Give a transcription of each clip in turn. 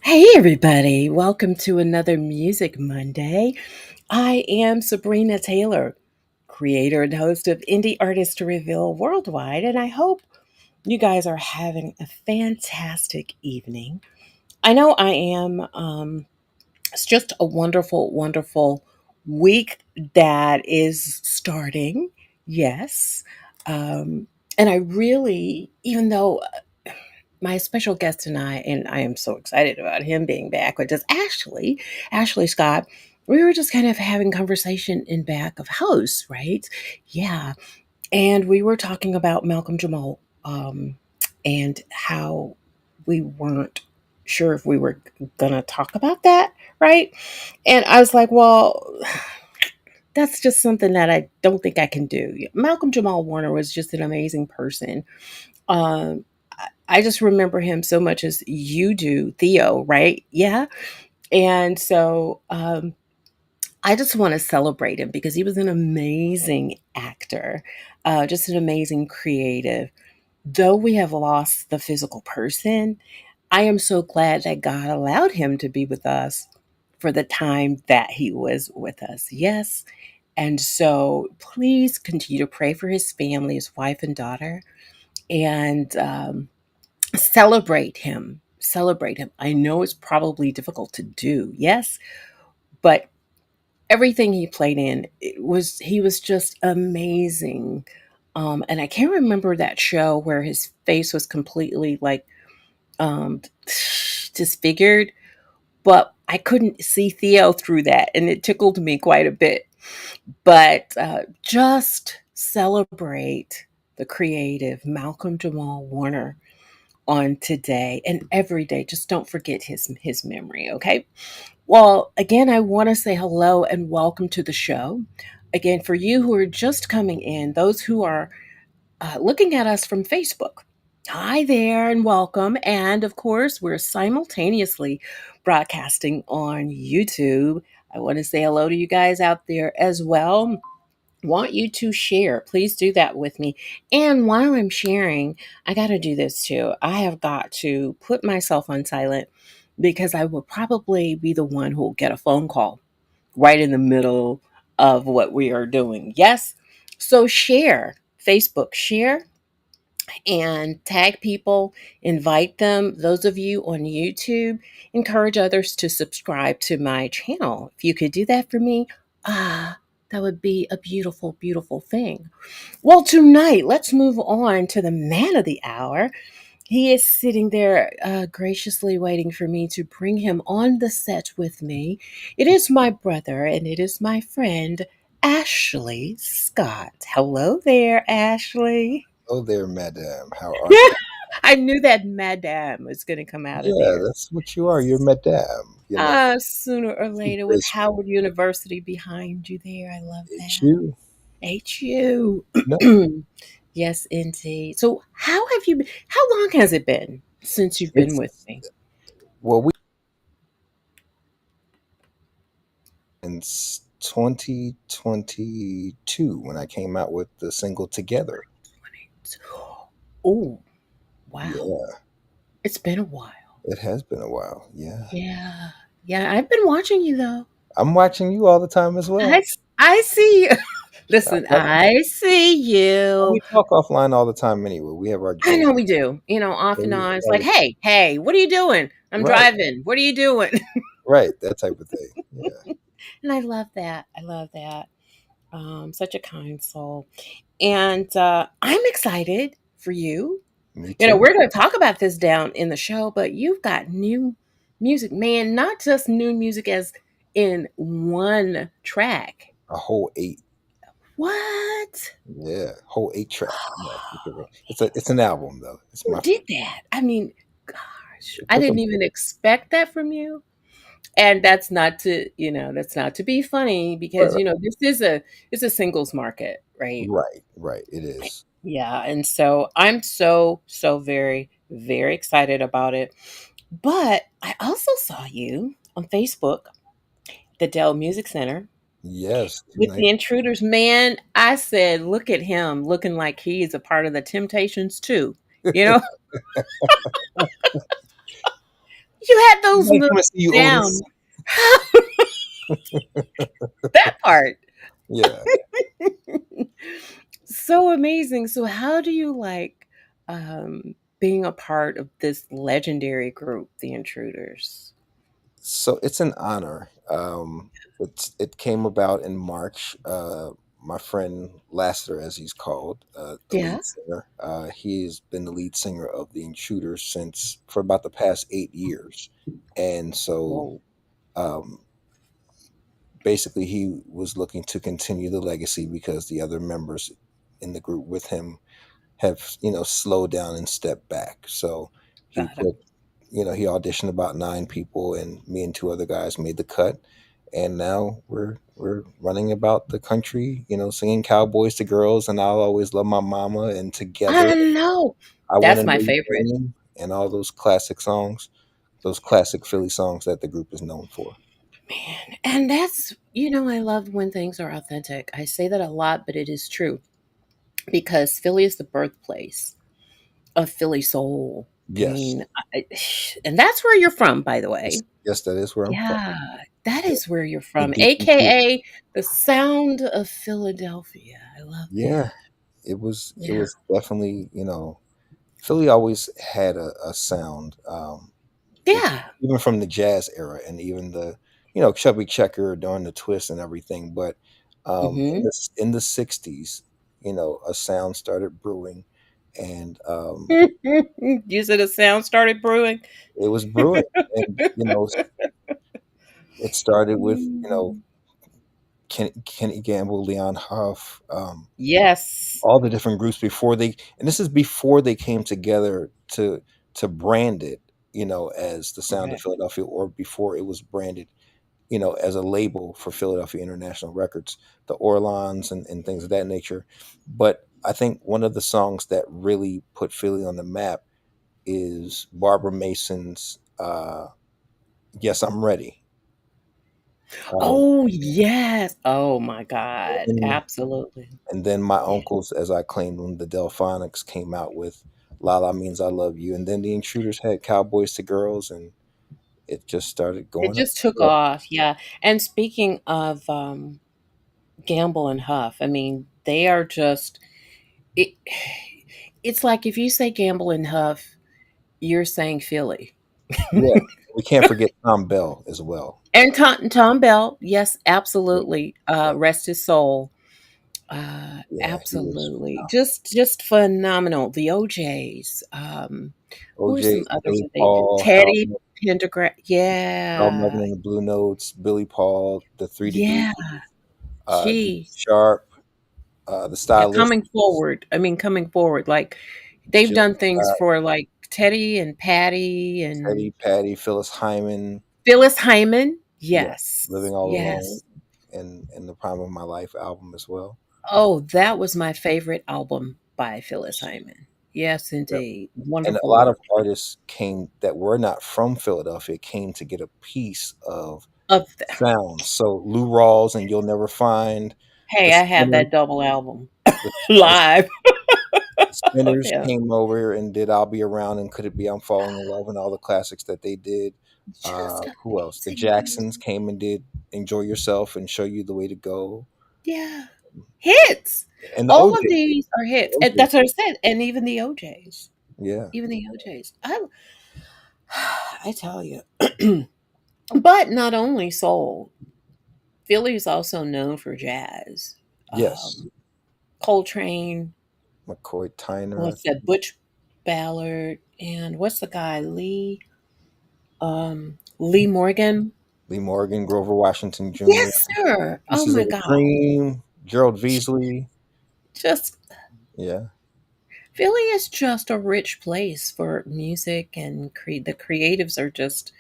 Hey, everybody, welcome to another Music Monday. I am Sabrina Taylor, creator and host of Indie Artist Reveal Worldwide, and I hope you guys are having a fantastic evening. I know I am. It's just a wonderful, wonderful week that is starting. Yes. Um, and I really, even though my special guest and I am so excited about him being back, which is Ashley Scott. We were just kind of having conversation in back of house, right? Yeah. And we were talking about Malcolm Jamal and how we weren't sure if we were going to talk about that, right? And I was like, well, that's just something that I don't think I can do. Malcolm Jamal Warner was just an amazing person. Um, I just remember him so much as you do, Theo, right? Yeah. And so I just want to celebrate him because he was an amazing actor, just an amazing creative. Though we have lost the physical person, I am so glad that God allowed him to be with us for the time that he was with us. Yes. And so please continue to pray for his family, his wife and daughter, and celebrate him. Celebrate him. I know it's probably difficult to do, yes, but everything he played in, he was just amazing. And I can't remember that show where his face was completely like um, disfigured, but I couldn't see Theo through that, and it tickled me quite a bit. But just celebrate the creative Malcolm Jamal Warner on today and every day. Just don't forget his memory, okay? Well, again, I want to say hello and welcome to the show. Again, for you who are just coming in, those who are looking at us from Facebook, hi there and welcome. And of course, we're simultaneously broadcasting on YouTube. I want to say hello to you guys out there as well. Want you to share. Please do that with me. And while I'm sharing, I got to do this too. I have got to put myself on silent because I will probably be the one who will get a phone call right in the middle of what we are doing. Yes. So share, Facebook, share and tag people, invite them. Those of you on YouTube, encourage others to subscribe to my channel. If you could do that for me, that would be a beautiful, beautiful thing. Well, tonight, let's move on to the man of the hour. He is sitting there graciously waiting for me to bring him on the set with me. It is my brother and it is my friend, Ashley Scott. Hello there, Ashley. Oh there, madam. How are you? I knew that madame was going to come out of Yeah, there. that's what you are. You're madam. Sooner or later with Graceful. Howard University behind you there. I love It's that. you. HU. No. Yes, indeed. So, how have you been? How long has it been since you've been with It's me? we in 2022 when I came out with the single Together. Oh, wow. Yeah, It's been a while. it has been a while. Yeah. Yeah. Yeah, I've been watching you though. I'm watching you all the time as well. I see you. I Listen, love it. I see you. We talk offline all the time anyway. We have our I jokes. know we do. Off So and we on. It's all like, the- hey, what are you doing? I'm Right, driving. What are you doing? right. That type of thing. Yeah. And I love that. I love that. Such a kind soul. And I'm excited for you. Me too. We're going to talk about this down in the show, but you've got new music, man, not just new music as in one track. A whole eight. What? Yeah, whole 8 track. No, it's an album though. It's Who my did that? I mean, gosh, it I took a didn't even expect that from you. And that's not to be funny right, because right. this is a it's a singles market, right? Right, right. It is. Yeah, and so I'm so, so very, very excited about it. But I also saw you on Facebook, the Dell Music Center, Yes, two with the nights. Intruders. Man, I said, look at him looking like he is a part of the Temptations too. You know, you had those Like, moves come and see you, down. Otis. That part. Yeah. So amazing. So how do you like being a part of this legendary group, the Intruders? So it's an honor. It came about in March. My friend Lassiter, as he's called, the Yeah. lead singer, he's been the lead singer of the Intruders since for about the past 8 years, and so Whoa. um, basically he was looking to continue the legacy because the other members in the group with him have slowed down and stepped back. So he Got it. put he auditioned about 9 people, and me and 2 other guys made the cut. And now we're running about the country, singing "Cowboys to Girls" and "I'll Always Love My Mama" and "Together," I know. "I Want That's to my Know Your favorite. Name," and all those classic songs, those classic Philly songs that the group is known for. Man, and that's, I love when things are authentic. I say that a lot, but it is true because Philly is the birthplace of Philly soul. I Yes, mean, and that's where you're from, by the yes, way. yes, that is where I'm from. Yeah, that The, is where you're the from, decency. AKA the sound of Philadelphia. I love Yeah, that. it Yeah. was definitely Philly always had a sound. Yeah. Even from the jazz era and even the Chubby Checker during the twist and everything. But Hmm. in the '60s, a sound started brewing, and You said a sound started brewing. it was brewing, and it started with Mm. Kenny Gamble, Leon Huff, Yes. all the different groups before they, and this is before they came together to brand it, as the sound of Correct. Philadelphia, or before it was branded as a label for Philadelphia International Records, the Orlons and things of that nature. But I think one of the songs that really put Philly on the map is Barbara Mason's "Yes, I'm Ready." Um, Oh, yes. Oh my God. and, Absolutely. and then my Yeah. uncles, as I claimed them, the Delphonics came out with "La La Means I Love You," and then the Intruders had "Cowboys to Girls," and it just started It going up. just took off. Yeah. And speaking of Gamble and Huff, I mean, they are just it, it's like if you say Gamble and Huff, you're saying Philly. Yeah, we can't forget Tom Bell as well. And Tom Bell, yes, Yeah, absolutely. yeah, Rest his soul. yeah, he was Absolutely. phenomenal. Just phenomenal. The OJs. Who are some OJ, others Billy that they did? Paul, Teddy Pendergrass. Harold Yeah. Melvin and the Blue Notes, Billy Paul, the Three Degrees, Yeah. DJ Geez. Sharp, the Yeah, Stylist, coming forward. I mean, coming forward. Like they've Jill done things Scott, for like Teddy and Patty and Teddy, Patty, Phyllis Hyman. Phyllis Hyman. Yeah, Yes. Living All Alone, Yes. and the Prime of My Life album as well. Oh, that was my favorite album by Phyllis Hyman. Yes, Yep. indeed. And a Wonderful lot of work. artists came that were not from Philadelphia came to get a piece of Of the, sound. So Lou Rawls and You'll Never Find, the hey, I have Spinners, that double album the, the live. Spinners Yeah. came over and did "I'll Be Around" and "Could It Be I'm Falling in Love" and all the classics that they did. Just Who else? The amazing Jacksons music. came and did "Enjoy Yourself" and "Show You the Way to Go," Yeah. Hits. and the All of OJ. these are hits. And OJ. that's what I said. And even the OJs. Yeah. Even the OJs. I tell you. But not only soul. Philly is also known for jazz. Yes. Coltrane, McCoy Tyner. what's that? Butch Ballard, and what's the guy? Lee Morgan. Lee Morgan, Grover Washington Jr., Yes, sir. Oh Pieces my of the God. Cream, Gerald Veasley. Just Yeah. Philly is just a rich place for music and the creatives are just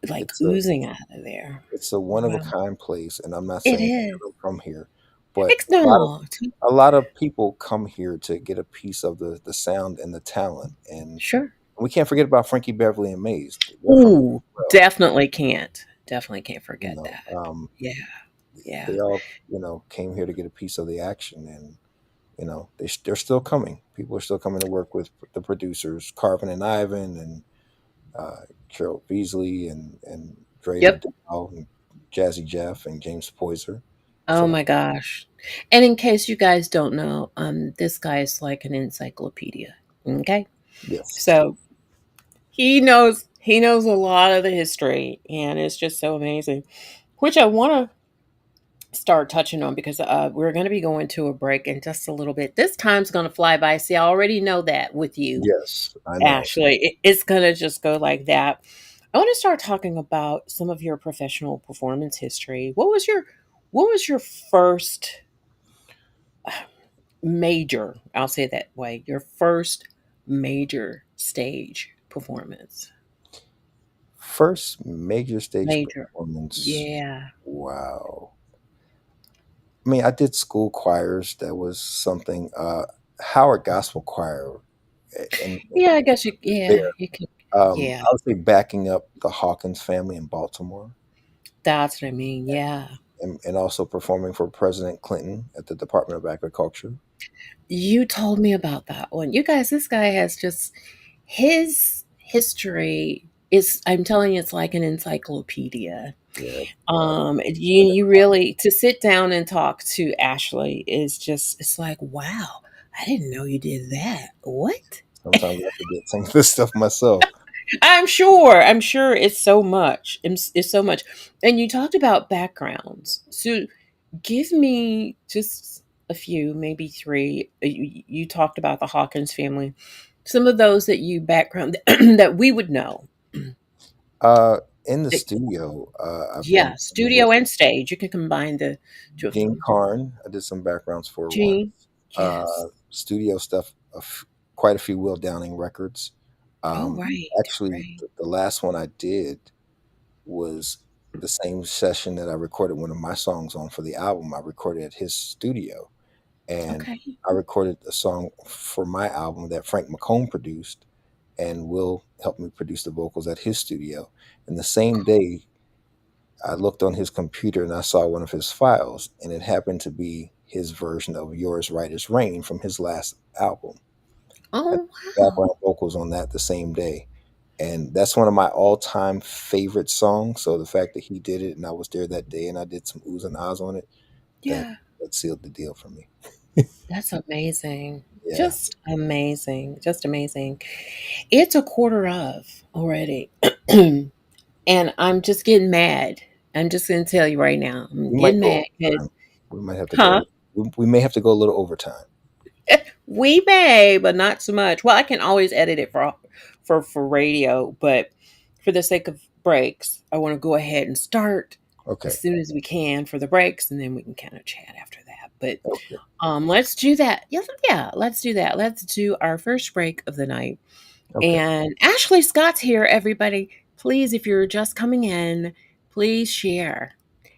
like It's a oozing out of there. it's a one of a Wow. kind place, and I'm not It saying is. I'm from here, But No, a lot of people come here to get a piece of the sound and the talent, and sure. we can't forget about Frankie Beverly and Maze. They're from here Ooh, as well. definitely can't. Definitely can't You forget know, that. Yeah, yeah. they all came here to get a piece of the action, and they're still coming. People are still coming to work with the producers, Carvin and Ivan, and Carol Beasley, and Dre Yep. McDowell, and Jazzy Jeff, and James Poyser. Oh So my gosh. And in case you guys don't know, this guy is like an encyclopedia. Okay. yes, So he knows a lot of the history, and it's just so amazing. Which I want to start touching on because we're going to be going to a break in just a little bit. This time's going to fly by. See, I already know that with you, yes, I know. Ashley. It's going to just go like that. I want to start talking about some of your professional performance history. What was your first major, I'll say it that way, your first major stage performance? First major stage Major. performance. Yeah. Wow. I mean, I did school choirs. That was something. Howard Gospel Choir, and Yeah, I guess there. you could, yeah. I would say backing up the Hawkins family in Baltimore, That's what I mean. Yeah. and also performing for President Clinton at the Department of Agriculture. You told me about that one. You guys, this guy has just his history is, I'm telling you, it's like an encyclopedia. Yeah, You really, to sit down and talk to Ashley is just, it's like, wow, I didn't know you did that. What? sometimes I forget some of this stuff myself. I'm sure it's so much. It's so much. And you talked about backgrounds. So give me just a few, maybe three. You talked about the Hawkins family. Some of those that you background that we would know. In the That- studio, I've been Yeah, with studio and stage. You can combine the two of Gene them. Carn. I did some backgrounds for once. Gene, yes. Studio stuff, quite a few Will Downing records. Oh, right, Actually, right. the last one I did was the same session that I recorded one of my songs on for the album. I recorded at his studio, and Okay. I recorded a song for my album that Frank McComb produced, and Will helped me produce the vocals at his studio. And the same day, I looked on his computer and I saw one of his files, and it happened to be his version of "Yours Right as Rain" from his last album. I did Oh, wow. background vocals on that the same day, and that's one of my all-time favorite songs. So the fact that he did it and I was there that day and I did some oohs and ahs on it, that Yeah. that sealed the deal for me. That's amazing. Yeah, Just amazing. Just amazing. It's a quarter of already. And I'm just getting mad. I'm just going to tell you right now. I'm we might getting go mad because, overtime. We might have to huh? go. We may have to go a little overtime. We may, but not so much. Well, I can always edit it for radio, but for the sake of breaks, I want to go ahead and start Okay. as soon as we can for the breaks, and then we can kind of chat after that. But Okay. let's do that. Yeah, yeah, let's do that. Let's do our first break of the night. Okay. And Ashley Scott's here, everybody. Please, if you're just coming in, please share,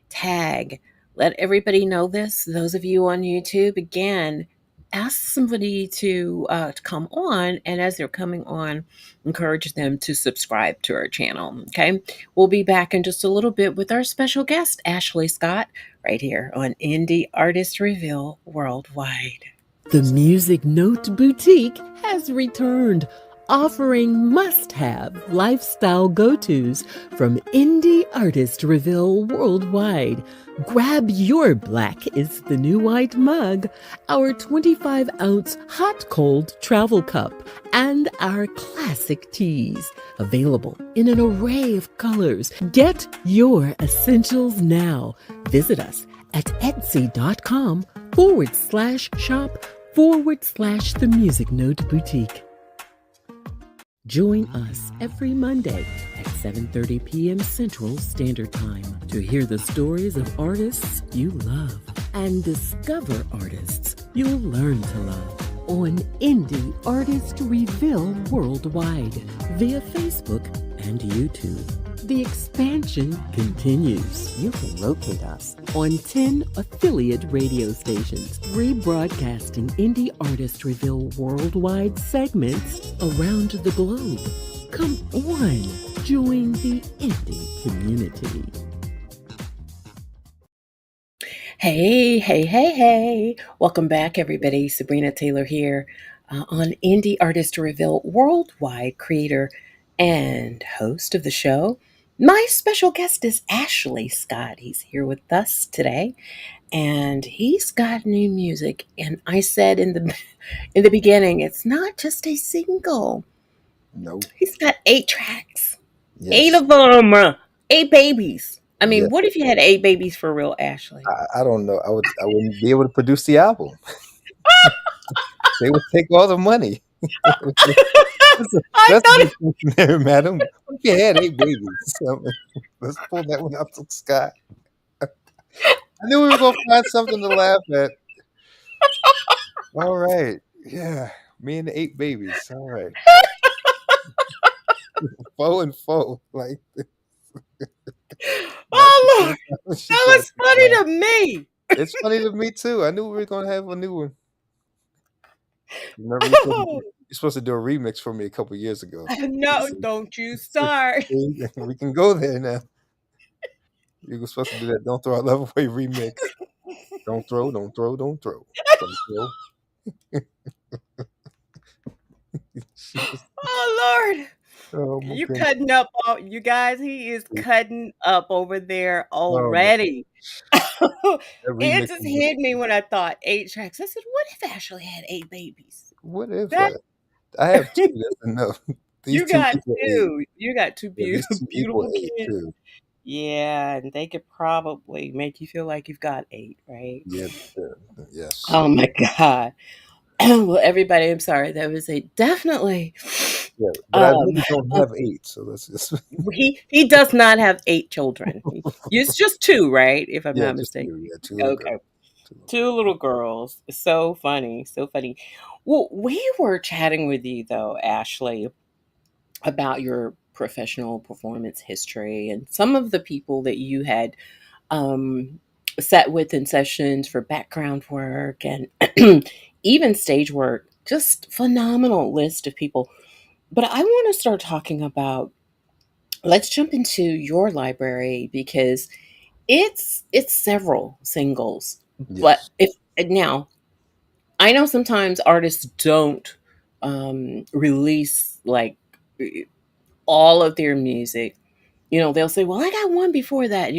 tag, let everybody know this. Those of you on YouTube, again, ask somebody to come on. And as they're coming on, encourage them to subscribe to our channel. Okay. We'll be back in just a little bit with our special guest, Ashley Scott, right here on Indie Artist Reveal Worldwide. The Music Note Boutique has returned, offering must-have lifestyle go-tos from indie artist Reveal worldwide. Grab your Black is the New White mug, our 25-ounce hot-cold travel cup, and our classic teas, available in an array of colors. Get your essentials now. Visit us at etsy.com/shop/The Music Note Boutique. Join us every Monday at 7:30 p.m. Central Standard Time to hear the stories of artists you love and discover artists you'll learn to love on Indie Artist Reveal Worldwide via Facebook and YouTube. The expansion continues. You can locate us on 10 affiliate radio stations, rebroadcasting indie artist reveal worldwide segments around the globe. Come on, join the indie community. Hey, hey, hey, hey. Welcome back, everybody. Sabrina Taylor here on Indie Artist Reveal Worldwide, creator and host of the show. My special guest is Ashley Scott. He's here with us today, and he's got new music. And I said in the in the beginning, it's not just a single. No. He's got 8 tracks, eight Yes. of them, 8 babies. I mean, Yeah. what if you had 8 babies for real, Ashley? I don't know. I wouldn't be able to produce the album. They would take all the money. I That's a thought good question there, madam. What if you had 8 babies? Let's pull that one out the sky. I knew we were gonna find something to laugh at. All right. Yeah. Me and the 8 babies. All right. Foe and foe. Like that's the oh first Lord, time she that got was to laugh. funny to me. It's funny to me too. I knew we were gonna have a new one. Remember you're supposed to do a remix for me a couple years ago. No, don't you start. We can go there now. You were supposed to do that "Don't Throw Our Love Away" remix. Don't throw, don't throw, don't throw, don't throw. She was, Oh Lord, oh my you goodness. cutting up, you guys. He is cutting up over there Oh my, already. that It remix just was. hit me when I thought 8 tracks. I said, what if Ashley had 8 babies? What if That I have two? That's enough. These you two got equal eight. two. You got two Yeah, these two equal beautiful eight kids. too. Yeah, and they could probably make you feel like you've got 8, right? Yeah, yes. Oh my God. Well, everybody, I'm sorry. That was a definitely. Yeah, but I Um, really don't have eight, so that's just he does not have 8 children. It's just two, right? If I'm yeah, not just mistaken. two. Yeah, two little girls. Okay, Two little two little girls. So funny, so funny. Well, we were chatting with you though, Ashley, about your professional performance history and some of the people that you had um, sat with in sessions for background work and even stage work. Just phenomenal list of people. But I want to start talking about. Let's jump into your library because it's several singles. But Yes, if now I know sometimes artists don't release like all of their music. They'll say, "Well, I got one before that."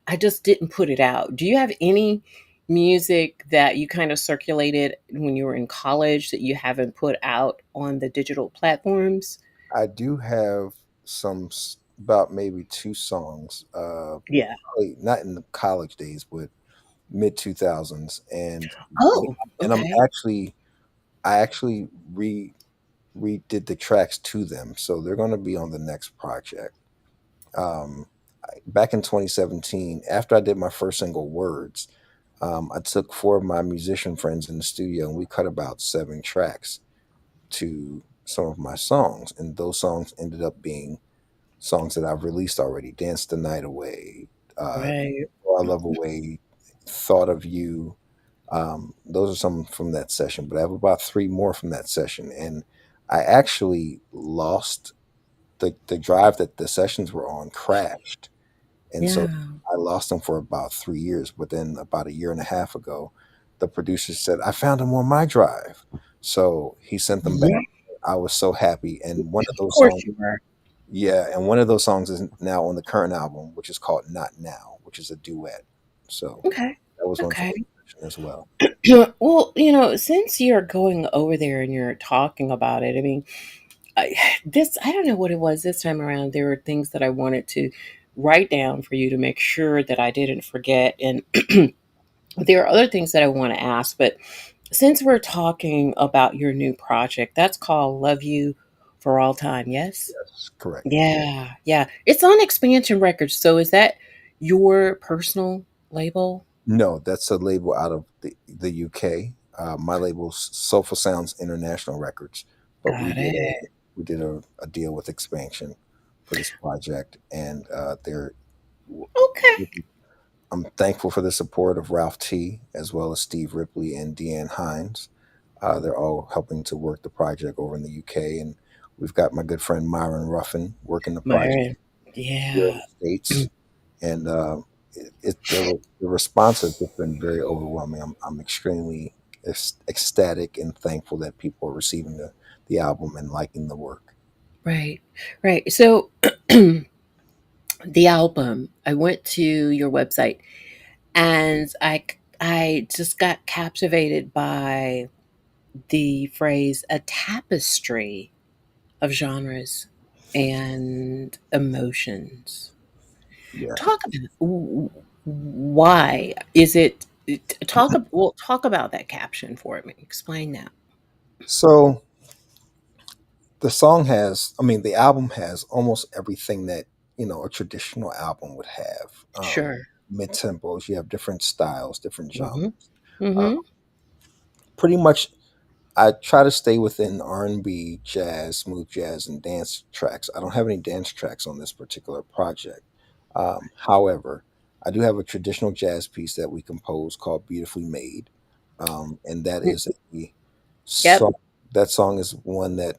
I just didn't put it out. Do you have any music that you kind of circulated when you were in college that you haven't put out on the digital platforms? I do have about maybe two songs. Yeah. Probably not in the college days, but mid 2000s, Oh, and okay. I actually redid the tracks to them, so they're going to be on the next project. Back in 2017, after I did my first single, Words, I took four of my musician friends in the studio and we cut about 7 tracks to some of my songs. And those songs ended up being songs that I've released already: Dance the Night Away, Right. Throw Our Love Away, Thought of You. Those are some from that session, but I have about three more from that session. And I actually lost the drive that the sessions were on crashed, and so Yeah. I lost them for about 3 years. But then about a year and a half ago, the producer said, "I found them on my drive." So he sent them back. Yeah. I was so happy. And one of Of those course songs, you were. yeah, and one of those songs is now on the current album, which is called Not Now, which is a duet. So Okay. that was one from Okay. the session as well. Well, since you're going over there and you're talking about it, I mean, I don't know what it was this time around. There were things that I wanted to write down for you to make sure that I didn't forget. And there are other things that I want to ask. But since we're talking about your new project, that's called Love You for All Time, yes? Yes, correct. Yeah. Yeah. It's on Expansion Records. So is that your personal label? No, that's a label out of the UK. My label's Soulful Sounds International Records, but Got it. we did a deal with Expansion for this project, and they're. Okay. I'm thankful for the support of Ralph T, as well as Steve Ripley and Deanne Hines. They're all helping to work the project over in the UK, and we've got my good friend Myron Ruffin working the project Myron. here in Yeah. the States, and the response has just been very overwhelming. I'm extremely ecstatic and thankful that people are receiving the album and liking the work. Right. Right. So the album, I went to your website and I just got captivated by the phrase a tapestry of genres and emotions. Yeah. Talk about why is it talk about that caption for me. Explain that. So the song has, I mean, the album has almost everything that a traditional album would have. Sure. Mid tempos, you have different styles, different genres. Mhm. Uh, Mhm. Pretty much I try to stay within R&B, jazz, smooth jazz, and dance tracks. I don't have any dance tracks on this particular project. However, I do have a traditional jazz piece that we composed called "Beautifully Made," and that is a Yep. song. That song is one that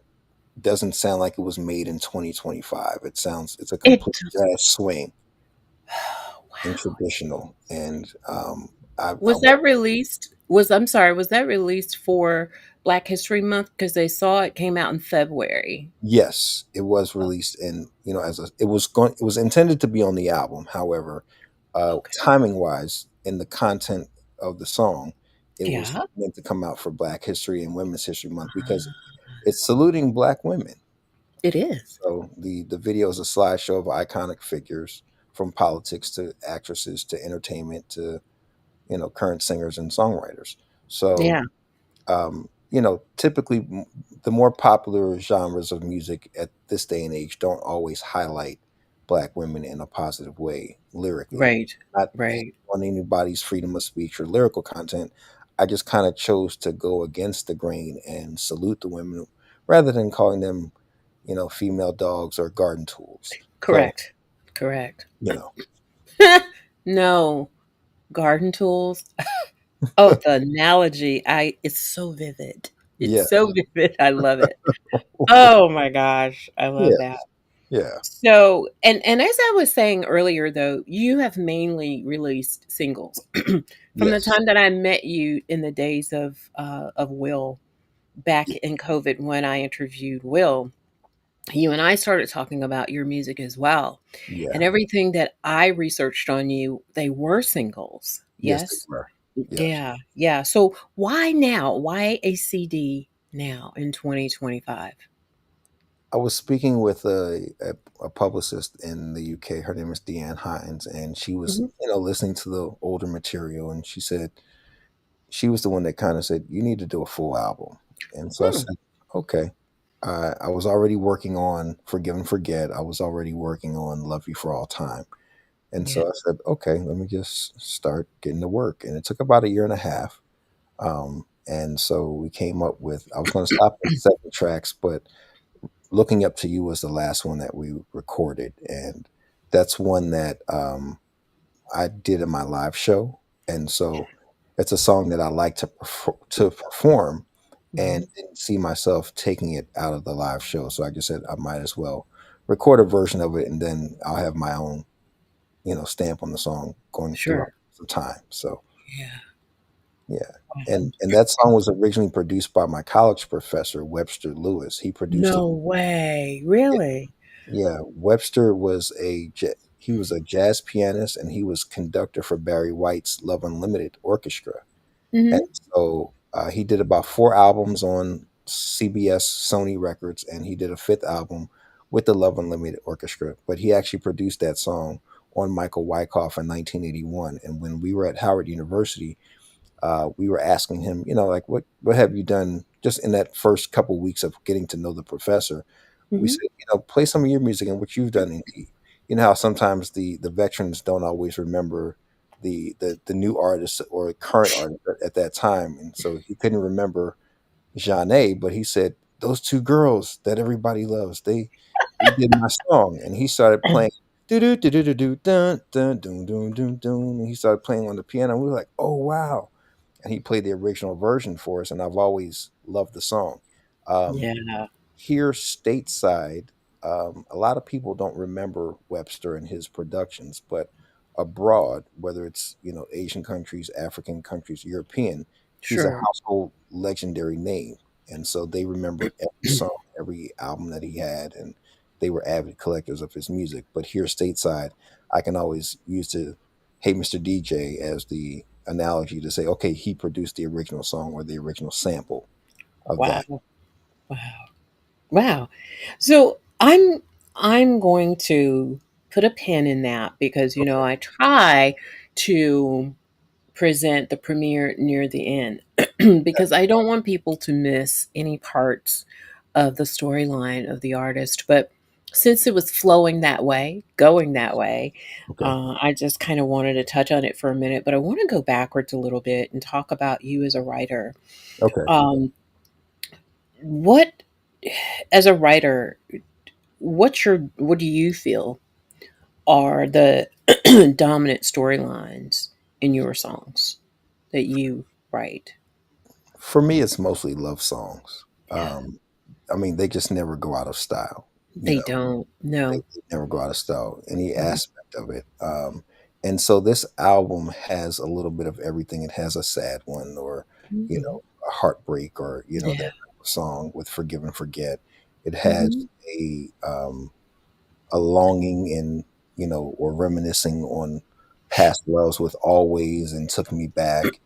doesn't sound like it was made in 2025. It's a It complete jazz swing and wow. traditional, and I Was that released was I'm sorry, was that released for Black History Month? Because they saw it came out in February. Yes, it was released in, as it was intended to be on the album. However, Okay. timing wise, in the content of the song, it was Yeah. meant to come out for Black History and Women's History Month because it's saluting Black women. It is. So the video is a slideshow of iconic figures from politics to actresses to entertainment to current singers and songwriters. So Yeah. typically the more popular genres of music at this day and age don't always highlight Black women in a positive way lyrically. Right. Not Right. on anybody's freedom of speech or lyrical content. I just kind of chose to go against the grain and salute the women rather than calling them, female dogs or garden tools. So, Correct. Correct. you know, No. Garden tools. Oh, the analogy, I it's so vivid. yeah, It's so vivid, I love it. Oh my gosh, I love yeah, that. yeah, So, and as I was saying earlier, though, you have mainly released singles. From the yes, time that I met you in the days of Will, back yeah, in COVID when I interviewed Will, you and I started talking about your music as well. yeah, And everything that I researched on you, they were singles. yes, they Yes? were. Yes. Yeah, yeah. So why now? Why a CD now in 2025? I was speaking with a publicist in the UK. Her name is Deanne Hines, and she was, Mhm. listening to the older material, and she said she was the one that kind of said you need to do a full album. And so I Hmm. said, okay. I was already working on Forgive and Forget. I was already working on Love You for All Time, and Yeah. so I said, okay, let me just start getting to work. And it took about a year and a half. And so we came up with. I was going to stop at 7 tracks, but Looking Up to You was the last one that we recorded, and that's one that I did in my live show, and so it's a song that I like to perform, and Mhm. didn't see myself taking it out of the live show. So I just said I might as well record a version of it, and then I'll have my own, stamp on the song going throughout Sure. some time. So Yeah. yeah. Wow. And that song was originally produced by my college professor, Webster Lewis. He produced it. No way. Really? Yeah, Webster was he was a jazz pianist and he was conductor for Barry White's Love Unlimited Orchestra. And Mhm. so he did about 4 albums on CBS Sony Records, and he did a fifth album with the Love Unlimited Orchestra. But he actually produced that song on Michael Wyckoff in 1981. And when we were at Howard University, we were asking him, like what have you done just in that first couple weeks of getting to know the professor? We Mhm. said, play some of your music and what you've done. And you know how sometimes the veterans don't always remember the new artist or current artist at that time, and so he couldn't remember Jeanne, but he said those 2 girls that everybody loves. he did my song, and he started playing do do do do do do dun dun dun dun dun dun, and he started playing on the piano. We were like, "Oh wow!" And he played the original version for us, and I've always loved the song. Um, Yeah, Here stateside, a lot of people don't remember Webster and his productions, but abroad, whether it's Asian countries, African countries, European, he's a sure. household legendary name, and so they remember every song, every album that he had, and they were avid collectors of his music. But here stateside, I can always use the "Hey Mr. DJ" as the analogy to say, okay, he produced the original song or the original sample of that. Wow. Wow. Wow. So I'm going to put a pin in that because Okay, I try to present the premiere near the end because I don't want people to miss any parts of the storyline of the artist. But since it was flowing that way, going that way, okay, I just kind of wanted to touch on it for a minute. But I want to go backwards a little bit and talk about you as a writer. okay. Um, what, as a writer, what do you feel are the dominant storylines in your songs that you write? For me, it's mostly love songs. Yeah. I mean, they just never go out of style. You They know, don't. they No. never go out of style, any Mhm. aspect of it. And so this album has a little bit of everything. It has a sad one, or Mhm. a heartbreak, or that Yeah. type of song with "Forgive and Forget." It has Mhm. a longing and or reminiscing on past loves with "Always" and "Took Me Back."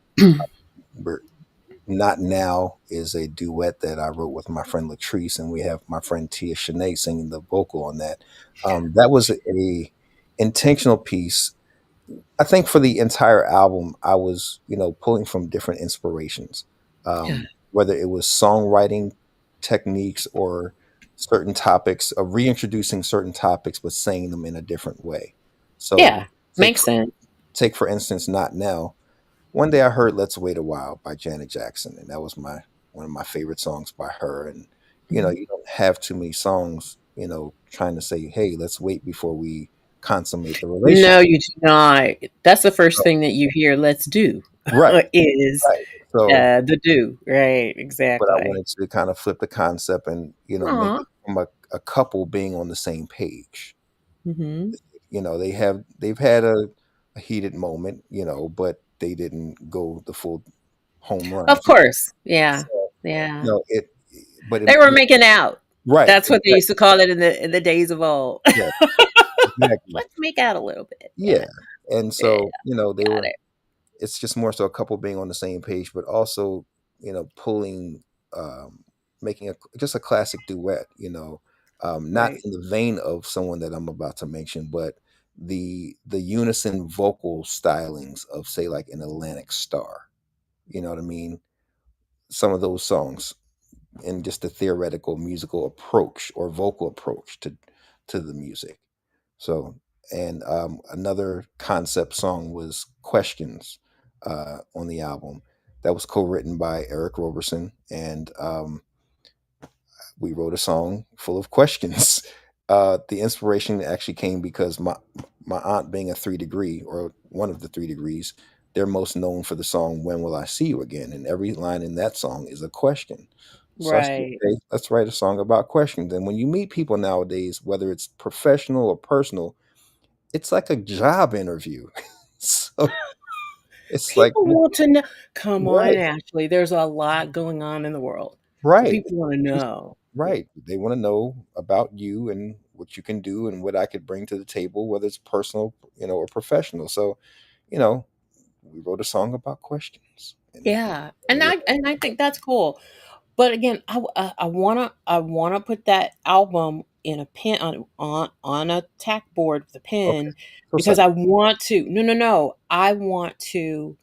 Not Now is a duet that I wrote with my friend Latrice, and we have my friend Tia Shanae singing the vocal on that. That was a intentional piece. I think for the entire album, I was, pulling from different inspirations, Yeah. whether it was songwriting techniques or certain topics, of reintroducing certain topics, but saying them in a different way. So Yeah. take Makes for, sense. take for instance, Not Now. One day I heard "Let's Wait a While" by Janet Jackson, and that was my one of my favorite songs by her. And Mhm. you don't have too many songs, trying to say, "Hey, let's wait before we consummate the No, relationship." you do not. That's the first So, thing that you hear, "Let's do," right, is, right. So, the do. Right, but I exactly. wanted to kind of flip the concept and make Aw. it from a couple being on the same page. Mhm. They've had a heated moment, but they didn't go the full home run. Of course. Yeah. So, Yeah. it, but They were making out. right, That's what they used to exactly. call it in the days of old. Yeah, exactly. Let's make out a little bit. Yeah. Yeah, and Yeah. so, they Got were it. it's just more so a couple being on the same page, but also, pulling, making just a classic duet, not Right. in the vein of someone that I'm about to mention, but the unison vocal stylings of, say, like an Atlantic Star, you know what I mean? Some of those songs, and just the theoretical musical approach or vocal approach to the music. So, and another concept song was "Questions" on the album. That was co-written by Eric Roberson, and we wrote a song full of questions. The inspiration actually came because my aunt, being a 3 degree, or one of the 3 degrees, they're most known for the song "When Will I See You Again," and every line in that song is a question. So I said, Right. okay, let's write a song about questions. And when you meet people nowadays, whether it's professional or personal, it's like a job interview. So it's like, People want to know. Come on, right, Ashley. There's a lot going on in the world. So right. people want to know. Yeah. Right. They want to know about you and what you can do and what I could bring to the table, whether it's personal, or professional. So, you know, we wrote a song about questions, and Yeah. it was And I think that's cool. But again, I wanna put that album in a pen on a tack board with a okay. pen So because send I it. want to no, no, no. I want to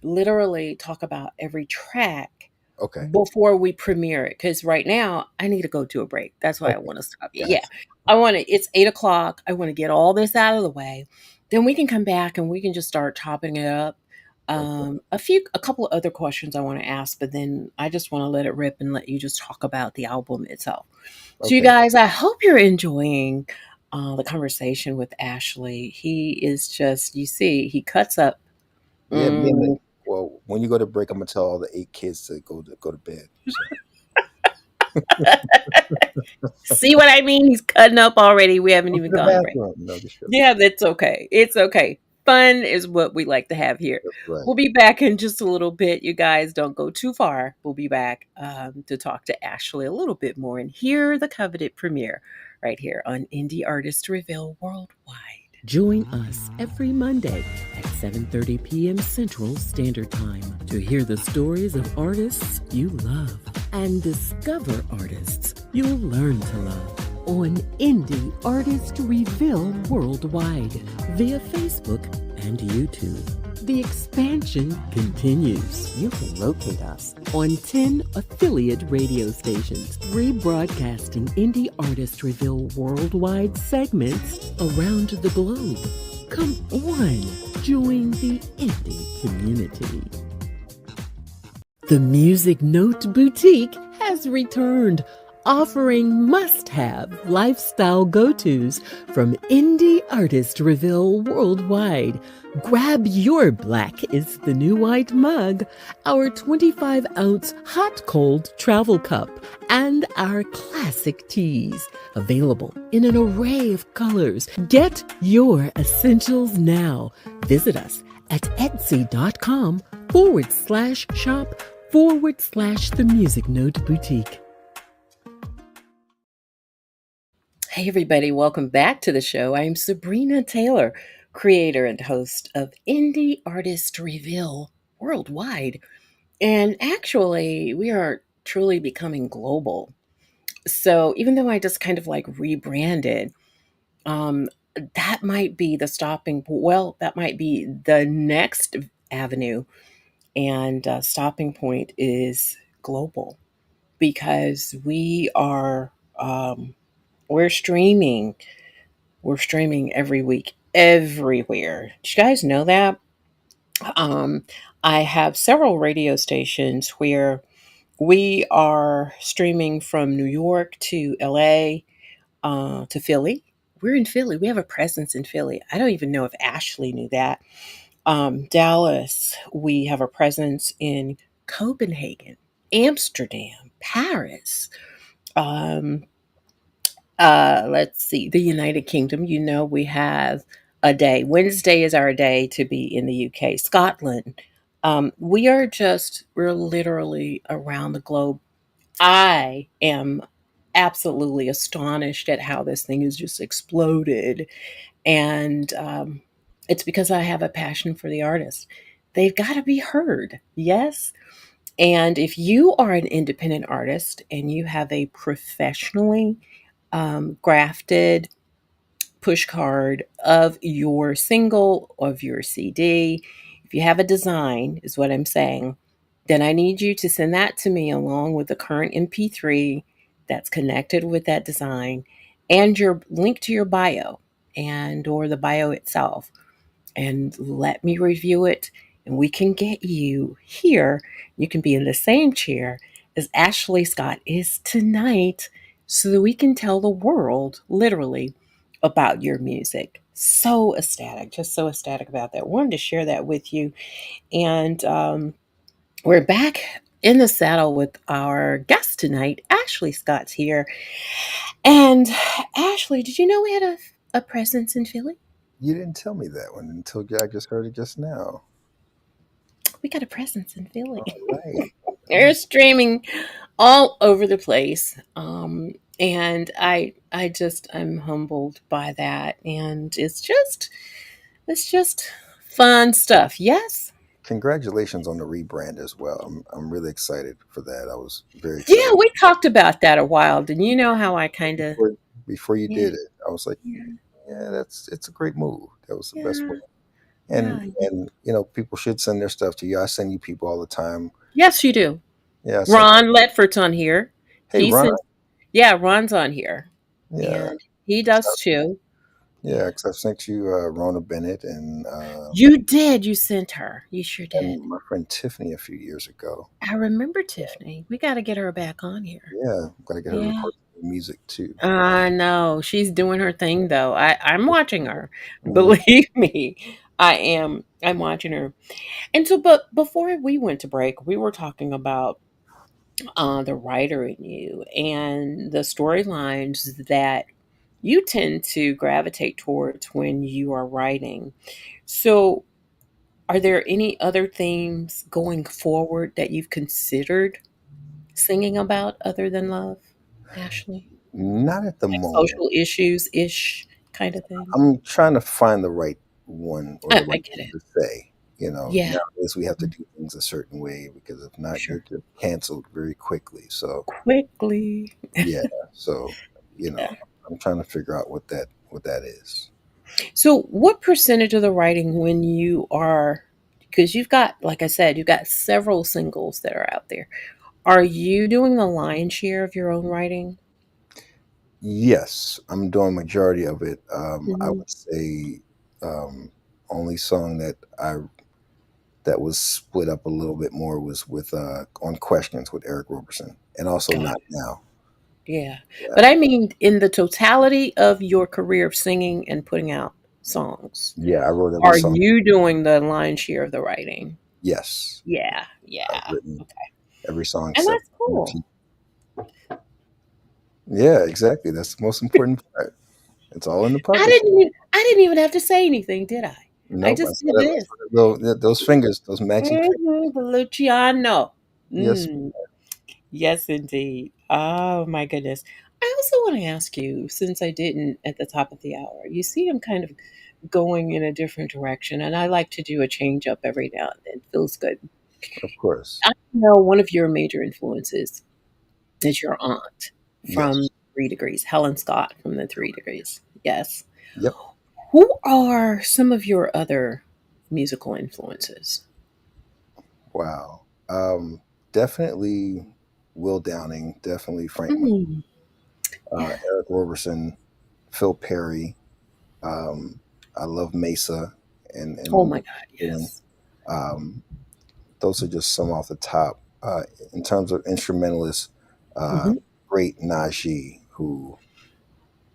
literally talk about every track Okay. before we premiere it. Because right now I need to go to a break. That's why I Okay. wanna stop you. Yeah. Gotcha. I wanna it's 8 o'clock. I wanna get all this out of the way. Then we can come back and we can just start chopping it up Okay. A couple of other questions I want to ask, but then I just want to let it rip and let you just talk about the album itself. So, you Okay. guys, I hope you're enjoying the conversation with Ashley. He is just, you see, he cuts up. Yeah, me and Mm. well, when you go to break, I'm gonna tell all the 8 kids to go to bed. So See what I mean? He's cutting up already. We haven't go to even the gone to break. bathroom. No, just joking. Yeah, that's okay. It's okay. Fun is what we like to have here. That's right. We'll be back in just a little bit. You guys don't go too far. We'll be back to talk to Ashley a little bit more and hear the coveted premiere right here on Indie Artist Reveal Worldwide. Join us every Monday at 7:30 p.m. Central Standard Time to hear the stories of artists you love and discover artists you'll learn to love on Indie Artist Reveal Worldwide via Facebook and YouTube. The expansion continues. You can locate us on 10 affiliate radio stations, rebroadcasting Indie Artist Reveal Worldwide segments around the globe. Come on, join the indie community. The Music Note Boutique has returned, offering must-have lifestyle go-tos from indie artist Reveal Worldwide. Grab your Black is the New White mug, our 25-ounce hot-cold travel cup, and our classic teas, available in an array of colors. Get your essentials now. Visit us at etsy.com/shop/The Music Note Boutique. Hey, everybody, welcome back to the show. I'm Sabrina Taylor, creator and host of Indie Artist Reveal Worldwide. And actually, we are truly becoming global. So even though I just kind of like rebranded, um, that might be the well, that might be the next avenue. And stopping point is global because we're streaming. We're streaming every week, everywhere. Did you guys know that? Um, I have several radio stations where we are streaming from New York to LA to Philly. We're in Philly. We have a presence in Philly. I don't even know if Ashley knew that. Dallas, we have a presence in Copenhagen, Amsterdam, Paris. Um, let's see, the United Kingdom, we have a day. Wednesday is our day to be in the UK, Scotland. We're literally around the globe. I am absolutely astonished at how this thing has just exploded. And it's because I have a passion for the artist. They've got to be heard. Yes. And if you are an independent artist and you have a professionally grafted push card of your single, of your CD. If you have a design, is what I'm saying, then I need you to send that to me along with the current MP3 that's connected with that design and your link to your bio and or the bio itself, and let me review it, and we can get you here. You can be in the same chair as Ashley Scott is tonight so that we can tell the world literally about your music. So ecstatic, just so ecstatic about that. Wanted to share that with you. And we're back in the saddle with our guest tonight. Ashley Scott's here. And Ashley, did you know we had a presence in Philly? You didn't tell me that one until I just heard it just now. We got a presence in Philly. All right. They're streaming all over the place. And I'm humbled by that. And it's just fun stuff. Yes. Congratulations on the rebrand as well. I'm really excited for that. I was very Yeah, excited we talked about that a while. Didn't you know how I kind of, before before you yeah, did it. I was like, yeah, yeah, it's a great move. That was the best yeah, way. And yeah. and people should send their stuff to you. I send you people all the time. Yes, you do. Yeah, I sent. Ron Letford's on here. Hey He Ron. sends, yeah, Ron's on here. Yeah. And he does too. Yeah, because I sent you Rona Bennett You did. You sent her. You sure did. and my friend Tiffany a few years ago. I remember Tiffany. We got to get her back on here. Yeah, got to get her to Yeah. record some music too. I know. She's doing her thing though. I'm watching her. Mhm. Believe me. I am. I'm watching her. And so but before we went to break, we were talking about the writer in you and the storylines that you tend to gravitate towards when you are writing. So, are there any other themes going forward that you've considered singing about other than love, Ashley? Not at the Like moment. social issues ish kind of thing? I'm trying to find the right one or the I right get thing it. to say. Yeah. Nowadays we have to Mhm. do things a certain way because if not, you're Sure. just canceled very quickly. So Quickly. yeah, so you know, Yeah. I'm trying to figure out what that is. So, what percentage of the writing when you are, because you've got, like I said, you've got several singles that are out there. Are you doing the lion's share of your own writing? Yes, I'm doing majority of it. I Mhm. would say um, only song that was split up a little bit more was with on Questions with Eric Roberson, and also Oh, Not Now. yeah. But Yeah, I mean, in the totality of your career of singing and putting out songs, yeah, I wrote every are song. you doing the lion's share of the writing? Yes, Yeah, I've yeah. written every song And except that's one or cool. two. Yeah, exactly. That's the most important part. It's all in the publishing. I didn't even have to say anything, did I? I Nope, just did I this. saw that those fingers, those matching fingers. The Luciano. Yes, Mm, yes, indeed. Oh my goodness. I also want to ask you, since I didn't at the top of the hour, you see, I'm kind of going in a different direction, and I like to do a change up every now and then. It feels good. of course. I know one of your major influences is your aunt from Yes. 3 Degrees, Helen Scott from the 3 Degrees. Yes. Yep. Who are some of your other musical influences? Wow. Definitely Will Downing. Definitely Frank. Mm, yeah. Eric Roberson. Phil Perry. Um, I love Mesa Oh and my what God, he's doing. yes. Um, those are just some off the top. In terms of instrumentalists, Mhm. great Najee, who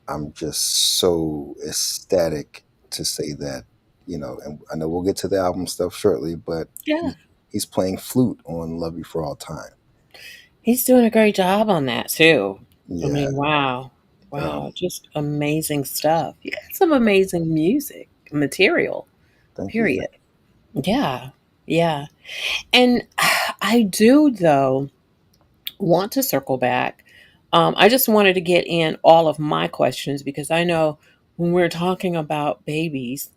I'm just so ecstatic to say that, and I know we'll get to the album stuff shortly, but Yeah. he's playing flute on Love You for All Time. He's doing a great job on that too. I Yeah. mean, wow. Um, Wow, just amazing stuff. You got some amazing music material, thank you. period. Yeah. Yeah. And I do though want to circle back. I just wanted to get in all of my questions because I know when we're talking about babies,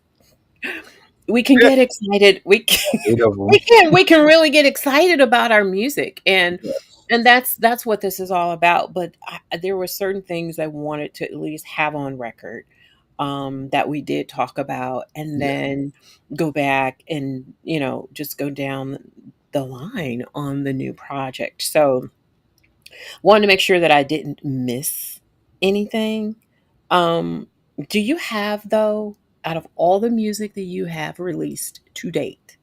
we can get excited. Eight of them. We can really get excited about our music, Yes. and that's what this is all about. But there were certain things I wanted to at least have on record, that we did talk about, and Yeah. then go back and just go down the line on the new project. So wanted to make sure that I didn't miss anything. Um, do you have, though, out of all the music that you have released to date,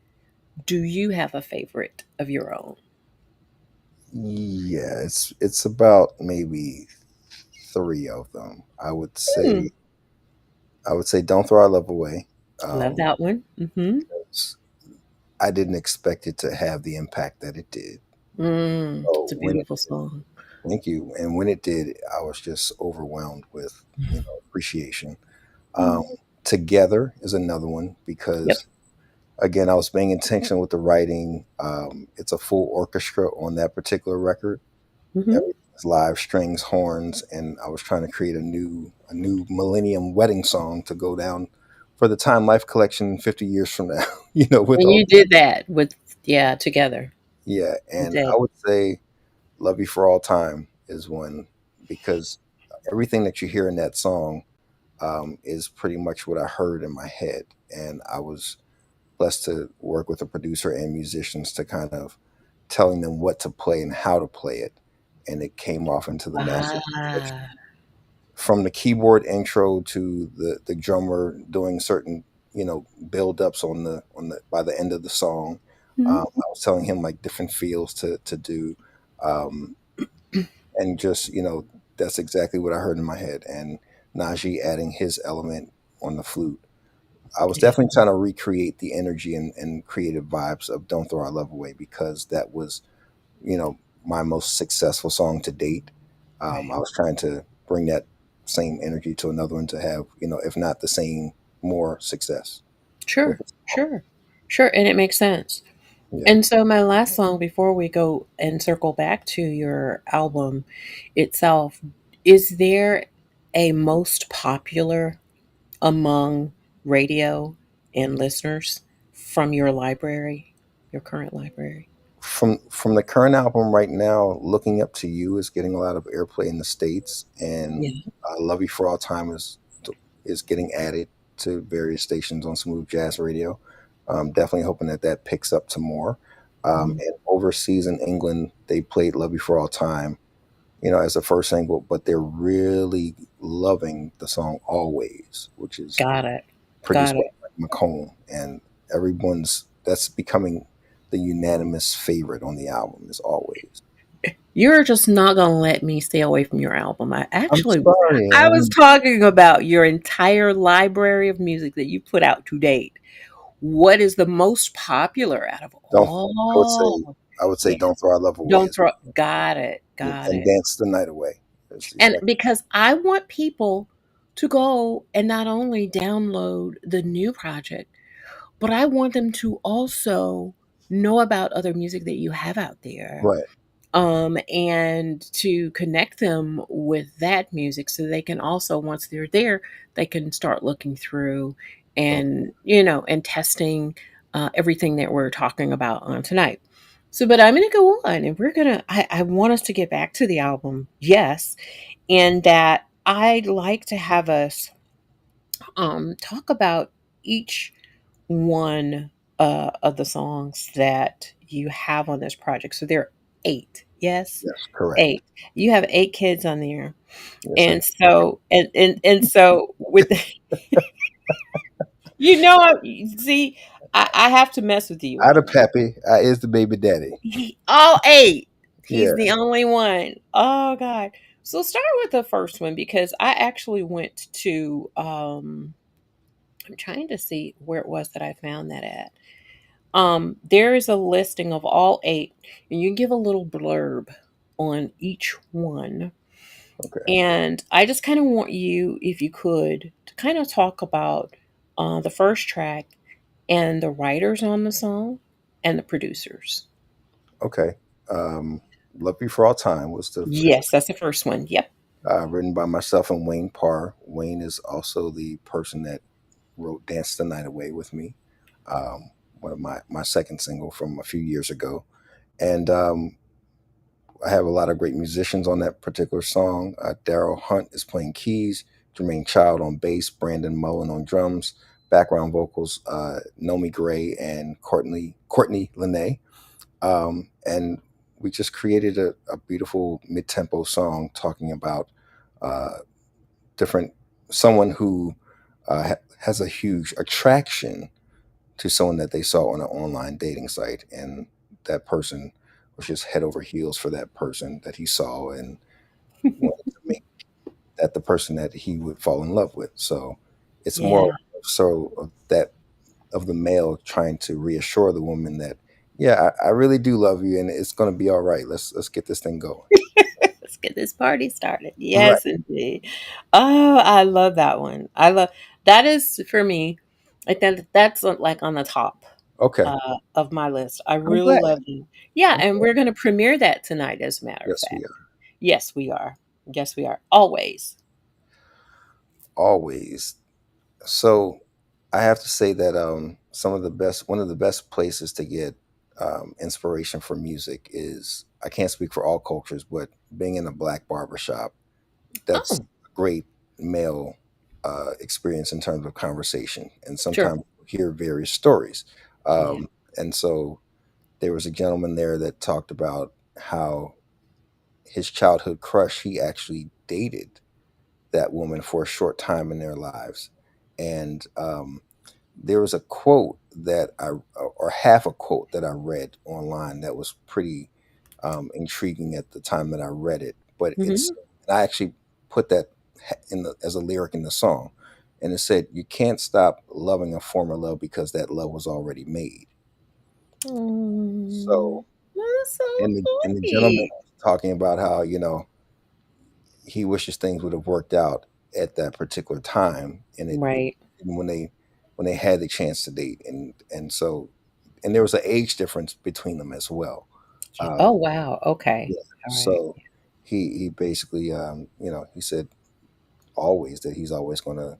do you have a favorite of your own? Yeah. It's about maybe three of them. Hmm, I would say Don't Throw Our Love Away. love Um, that one. Hmm. I didn't expect it to have the impact that it did. It's So a when it beautiful song. Thank you. And when it did, I was just overwhelmed with, appreciation. Um, Mm. Together is another one Yep. because again, I was being intentional with the writing. It's a full orchestra on that particular record. Hmm. Everything's live, strings, horns, and I was trying to create a new Millennium Wedding song to go down for the Time Life collection 50 years from now. With And all you did that with, yeah, together. yeah, You and did. I would say Love You for All Time is one because everything that you hear in that song is pretty much what I heard in my head. And I was blessed to work with a producer and musicians to kind of telling them what to play and how to play it. And it came off into the master Ah, from the keyboard intro to the drummer doing certain, build ups on the by the end of the song. Mhm. I was telling him like different feels to do, um, and just that's exactly what I heard in my head. And Najee adding his element on the flute. I was Yeah, definitely trying to recreate the energy and creative vibes of "Don't Throw Our Love Away" because that was, my most successful song to date. I right. was trying to bring that same energy to another one to have, if not the same, more success with Sure, the song. sure, sure, and it makes sense. Yeah. And so my last song before we go and circle back to your album itself, is there a most popular among radio and listeners from your library, your current library? From the current album right now, "Looking Up to You" is getting a lot of airplay in the states, and Yeah. "Love You for All Time" is getting added to various stations on smooth jazz radio. Definitely hoping that that picks up to more. Mhm. And overseas in England, they played "Love You for All Time," as a first single, but they're really loving the song "Always," which is Got it. produced Got by it. Mike McComb, and everyone's that's becoming the unanimous favorite on the album is "Always." You're just not gonna let me stay away from your album. I'm sorry. I was talking about your entire library of music that you put out to date. What is the most popular out of Don't I would say all? I would say Yeah, "Don't Throw Our Love Away" don't is, throw. Got it. Got and it. "Dance the Night Away" is the And second. because I want people to go and not only download the new project, but I want them to also know about other music that you have out there, Right. and to connect them with that music so they can also, once they're there, they can start looking through Oh, and, and testing everything that we're talking about on tonight. So, but I'm going to go on and I want us to get back to the album. Yes. And that I'd like to have us talk about each one of the songs that you have on this project. So there are eight. Yes, yes, correct. eight. You have eight kids on there, Yes, I and so and so with see, I have to mess with you out on of this. Pappy, is the baby daddy. All eight. He's Yeah. the only one. Oh God. So start with the first one because I actually went to I'm trying to see where it was that I found that at. There is a listing of all eight, and you give a little blurb on each one. Okay. And I just kind of want you, if you could, to kind of talk about the first track and the writers on the song and the producers. Okay. "Love You for All Time" is Yes, that's the first one. Yep. written by myself and Wayne Parr. Wayne is also the person that wrote "Dance the Night Away" with me, one of my second single from a few years ago. And I have a lot of great musicians on that particular song. Daryl Hunt is playing keys, Jermaine Child on bass, Brandon Mullen on drums, background vocals, Nomi Gray and Courtney Lene. And we just created a beautiful mid-tempo song talking about uh, different someone who has a huge attraction to someone that they saw on an online dating site, and that person was just head over heels for that person that he saw and wanted to make that the person that he would fall in love with. So it's more Yeah. so of that of the male trying to reassure the woman that, yeah, I really do love you and it's going to be all right. Let's get this thing going. Let's get this party started. Right. Yes, indeed. Oh, I love that one. I love that is for me, like that's like on the top Okay. of my list. I I'm really glad. love you. Yeah, I'm and glad. we're going to premiere that tonight, as a matter of Yes, we fact. are. Yes, we are. Yes, we are. Always. Always. So I have to say that one of the best places to get inspiration for music is, I can't speak for all cultures, but being in a black barber shop, that's Oh, a great male experience in terms of conversation. And sure. sometimes you hear various stories. Yeah. And so there was a gentleman there that talked about how his childhood crush he actually dated that woman for a short time in their lives. And there was a quote that or half a quote that I read online that was pretty intriguing at the time that I read it. But it's, Mhm. and I actually put that in the as a lyric in the song, and it said, "You can't stop loving a former love because that love was already made." Mm, So, that's so and the gentleman sweet. was talking about how, he wishes things would have worked out at that particular time, and it Right. when they had the chance to date, and so, and there was an age difference between them as well. Oh, Um, wow. Okay. yeah, All right. so he basically, he said always that he's always going to,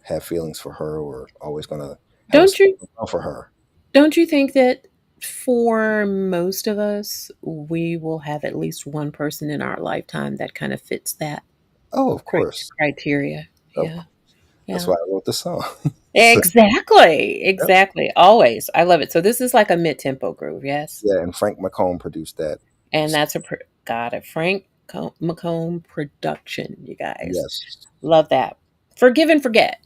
have feelings for her, or always going to have a Don't you special love for her. don't you think that for most of us, we will have at least one person in our lifetime that kind of fits that Oh, of cri course, criteria? of Yeah. course. That's Yeah. why I wrote the song. So, Exactly. yep. Exactly. Always. I love it. So this is like a mid-tempo groove, yes? Yeah, and Frank McComb produced that. And So, that's a got it. Frank McComb production, you guys. yes. Love that. Forgive and forget.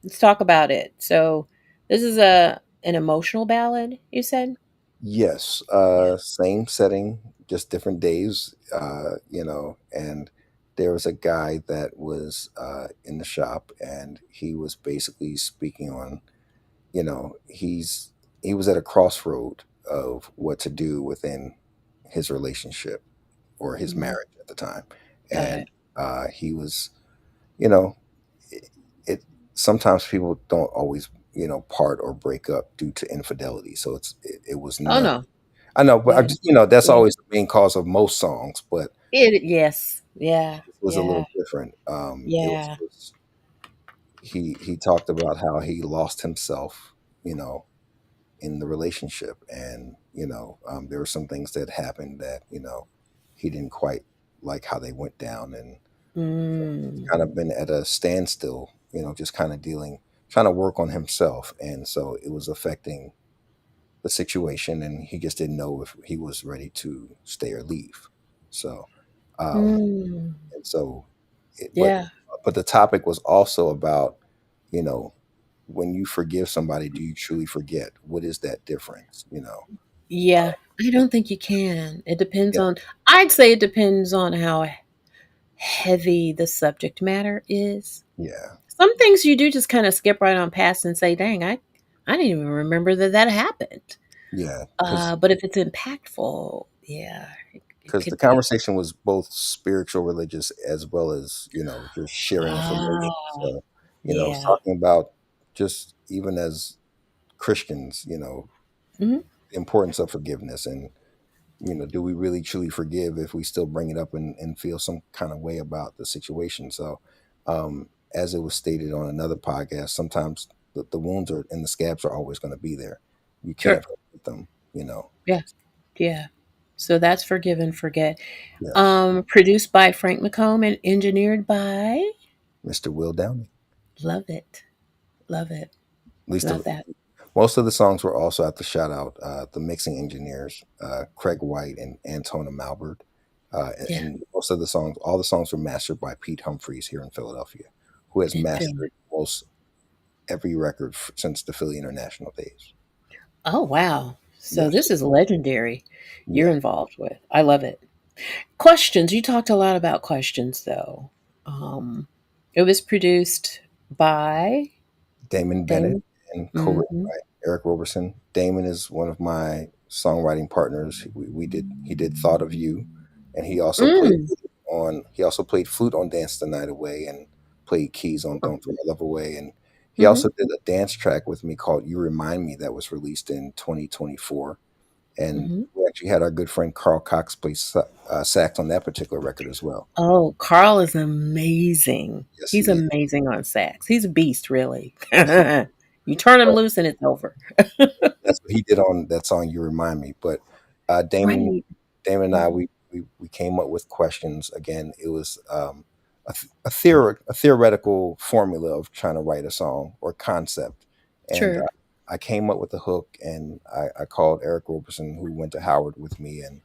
Let's talk about it. So this is a an emotional ballad, you said? Yes, Yeah. same setting, just different days, and there was a guy that was in the shop, and he was basically speaking on, he was at a crossroad of what to do within his relationship or his Mhm. marriage at the time. Got And it. he was, you know, it sometimes people don't always, part or break up due to infidelity. So it was Oh, not. no. I know, but Yeah. that's Yeah. always the main cause of most songs, but Yes. Yeah. it was a Yeah. little different. Yeah. It was he talked about how he lost himself, you know, in the relationship, and there were some things that happened that he didn't quite like how they went down, and he's Mm. kind of been at a standstill, just kind of trying to work on himself, and so it was affecting the situation, and he just didn't know if he was ready to stay or leave. So, um, Mm. and so, it, Yeah. but the topic was also about, you know, when you forgive somebody, do you truly forget? What is that difference? Yeah. I don't think you can. It depends Yeah, on I'd say it depends on how heavy the subject matter is. yeah, Some things you do just kinda skip right on past and say, "Dang, I didn't even remember that that happened." yeah, because But if it's impactful, yeah, it the could be. conversation was both spiritual, religious, as well as just sharing information. Ah, So, I was yeah. talking about, just even as Christians, Mhm. the importance of forgiveness, and do we really truly forgive if we still bring it up and feel some kind of way about the situation? So, as it was stated on another podcast, sometimes the wounds are and the scabs are always going to be there. You Sure. can't forget them. Yeah, yeah. So that's Forgive and Forget. Yes, Produced by Frank McComb and engineered by Mr. Will Downey. love it. Love it. At least Love that. most of the songs were also at the shout out the mixing engineers, Craig White and Antona Malbert. Yeah, And most of the songs, all the songs were mastered by Pete Humphreys here in Philadelphia, who has in Philly. mastered most every record since the Philly International days. Oh, wow. So Yes. this is legendary you're Yeah. involved with. I love it. Questions. You talked a lot about questions, though. Um, it was produced by Damon Bennett Damon. and co-written Mhm. by Eric Roberson. Damon is one of my songwriting partners. He did Thought of You, and Mm. he also played flute on Dance the Night Away, and played keys on Don't Throw My Love Away, and he Mhm. also did a dance track with me called You Remind Me that was released in 2024. And Mhm. we actually had our good friend Carl Cox play sax on that particular record as well. Oh, Carl is amazing. Yes, He's he is. amazing on sax. He's a beast, really. You turn him loose and it's over. That's what he did on that song "You Remind Me." But Damon, Right. Damon and I, Mhm. we came up with questions. Again, it was a theoretical formula of trying to write a song or concept, and Sure. I came up with the hook, and I called Eric Roberson, who went to Howard with me, and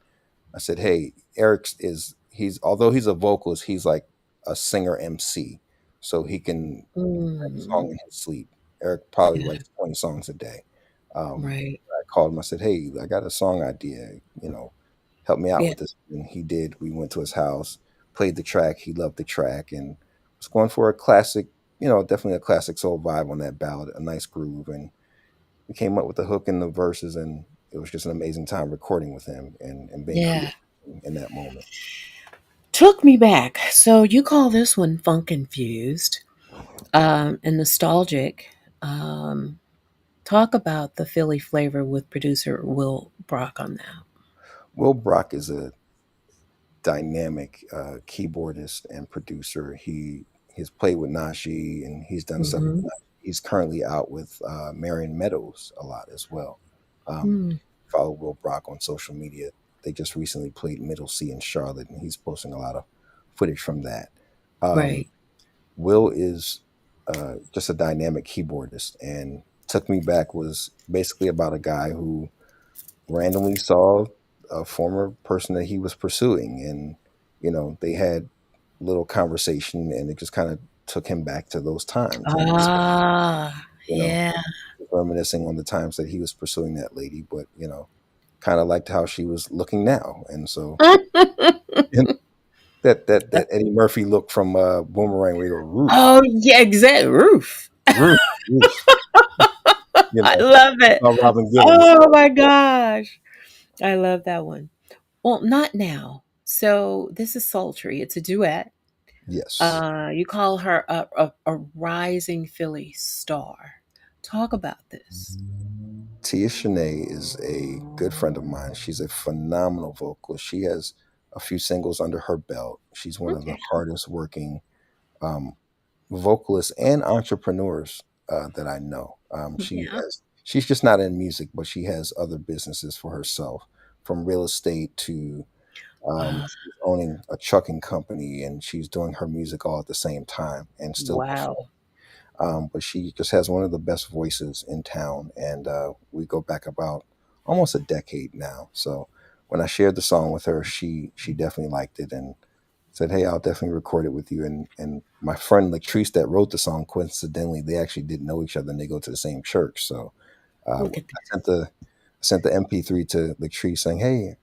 I said, "Hey, he's although he's a vocalist, he's like." a singer MC, so he can write a song Mm, in his sleep. Eric probably yeah, writes 20 songs a day. right. I called him. I said, "Hey, I got a song idea. Help me out Yeah, with this." And he did. We went to his house, played the track. He loved the track, and was going for a classic. Definitely a classic soul vibe on that ballad, a nice groove, and we came up with the hook and the verses, and it was just an amazing time recording with him and being yeah. creative in that moment. Took me back. So you call this one funk infused and nostalgic. Um, Talk about the Philly flavor with producer Will Brock on that. Will Brock is a dynamic keyboardist and producer. He's played with Najee and he's done stuff with Mm-hmm. Najee. He's currently out with Marion Meadows a lot as well. Um, Mm, Follow Will Brock on social media. They just recently played Middle C in Charlotte, and he's posting a lot of footage from that. Um, right. Will is just a dynamic keyboardist, and Took Me Back was basically about a guy who randomly saw a former person that he was pursuing, and they had a little conversation, and it just kind of took him back to those times, and Ah, you know yeah. reminiscing on the times that he was pursuing that lady, but kind of liked how she was looking now, and so and that Eddie Murphy look from Boomerang, where you go, Roof, Oh, yeah, exact roof. Roof, Roof, I love it. saw Robin Givens. Oh my gosh. I love that one. Well, not now. So this is sultry. It's a duet. Yes. You call her a rising Philly star. Talk about this. Tia Shanae is a good friend of mine. She's a phenomenal vocalist. She has a few singles under her belt. She's one of the Okay. hardest working um, vocalists and entrepreneurs that I know. Yeah. She's just not in music, but she has other businesses for herself, from real estate to Uh, she's owning a trucking company, and she's doing her music all at the same time and still performing. wow. But she just has one of the best voices in town, and we go back about almost a decade now. So when I shared the song with her, she definitely liked it and said, "Hey, I'll definitely record it with you." And my friend Latrice that wrote the song, coincidentally, they actually didn't know each other, and they go to the same church. So Look at I sent the MP3 to Latrice saying, "Hey,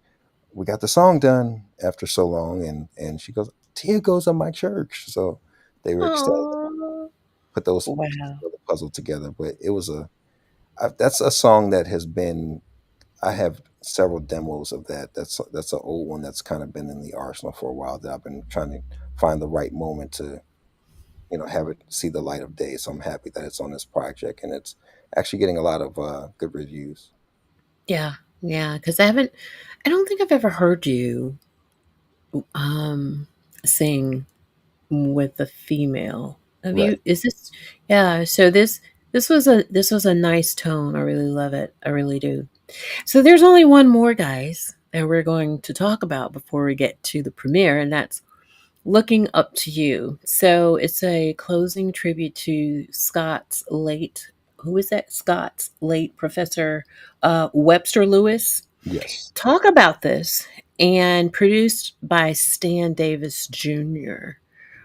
we got the song done after so long," and she goes, "Tia goes on my church." So they were that. ecstatic, Oh, put those pieces wow. of the puzzle together. But that's a song that has been. I have several demos of that. That's an old one that's kind of been in the arsenal for a while. That I've been trying to find the right moment to have it see the light of day. So I'm happy that it's on this project, and it's actually getting a lot of good reviews. Yeah. Yeah. Because I don't think I've ever heard you um, sing with a female. Have Right. you? Is this? Yeah. So this was a nice tone. I really love it. I really do. So there's only one more, guys, that we're going to talk about before we get to the premiere, and that's Looking Up to You. So it's a closing tribute to Scott's late. Who is that? Scott's late professor, Webster Lewis. Yes. Talk about this, and produced by Stan Davis Jr.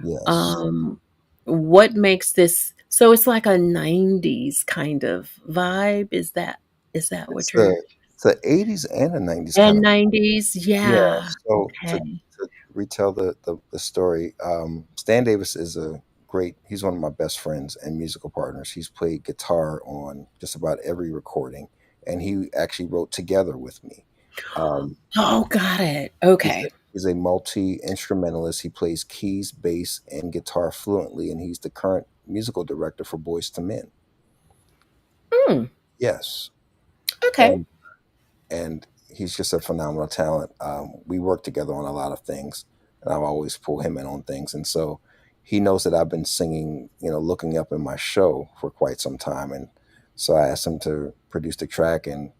Yes. Um, what makes this so it's like a 90s kind of vibe? Is that It's what you're the 80s and the 90s kind and of. 90s? Yeah. Yeah. So Okay. to retell the story, Stan Davis is a great. He's one of my best friends and musical partners. He's played guitar on just about every recording, and he actually wrote together with me. Um, Oh, got it. he's Okay. a multi instrumentalist. He plays keys, bass, and guitar fluently, and he's the current musical director for Boys to Men. Hmm. Yes, Okay. and he's just a phenomenal talent. We work together on a lot of things, and I've always pulled him in on things, and so he knows that I've been singing, looking up in my show for quite some time, and so I asked him to produce the track, and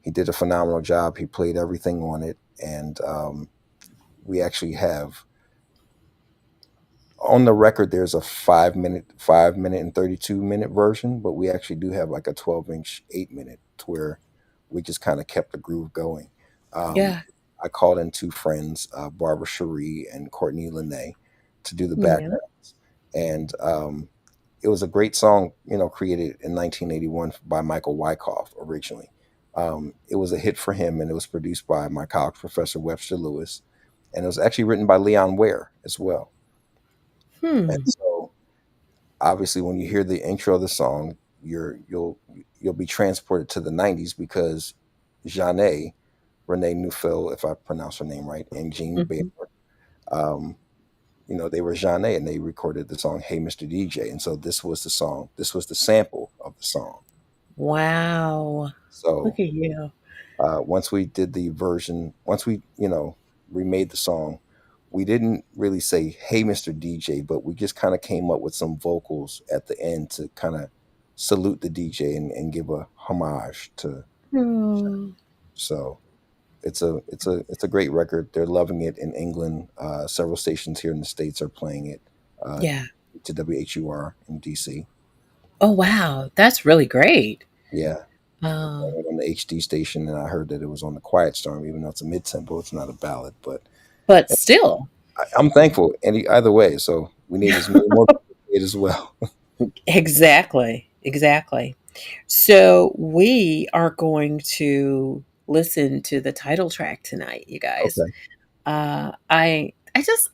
he did a phenomenal job. He played everything on it, and we actually have on the record there's a 5 minute and 32-minute version, but we actually do have like a 12-inch 8 minute to where we just kind of kept the groove going. um, Yeah. I called in two friends, Barbara Cherie and Courtney Lene, to do the Yeah. backgrounds. And it was a great song, created in 1981 by Michael Wyckoff originally. It was a hit for him, and it was produced by my college professor Webster Lewis, and it was actually written by Leon Ware as well. And Hmm. so, obviously, when you hear the intro of the song, you'll be transported to the '90s because Jeanne Renee Neufeld, if I pronounce her name right, and Gene Baylor, Mhm. um, they were Jeanne, and they recorded the song "Hey Mr. DJ," and so this was the song. This was the sample of the song. Wow. So Look at you. once we did the version, once we remade the song, we didn't really say "Hey Mr. DJ," but we just kind of came up with some vocals at the end to kind of salute the DJ and give a homage to. Oh, So it's a great record. They're loving it in England. Several stations here in the States are playing it. Uh, yeah. to WHUR in DC. Oh, wow. That's really great. Yeah, they're Uh, playing it on the HD station, and I heard that it was on the Quiet Storm, even though it's a mid tempo. It's not a ballad, but but still, I'm thankful. Either way, so we need as many more people to play it as well. exactly. Exactly. So we are going to listen to the title track tonight, you guys. Okay,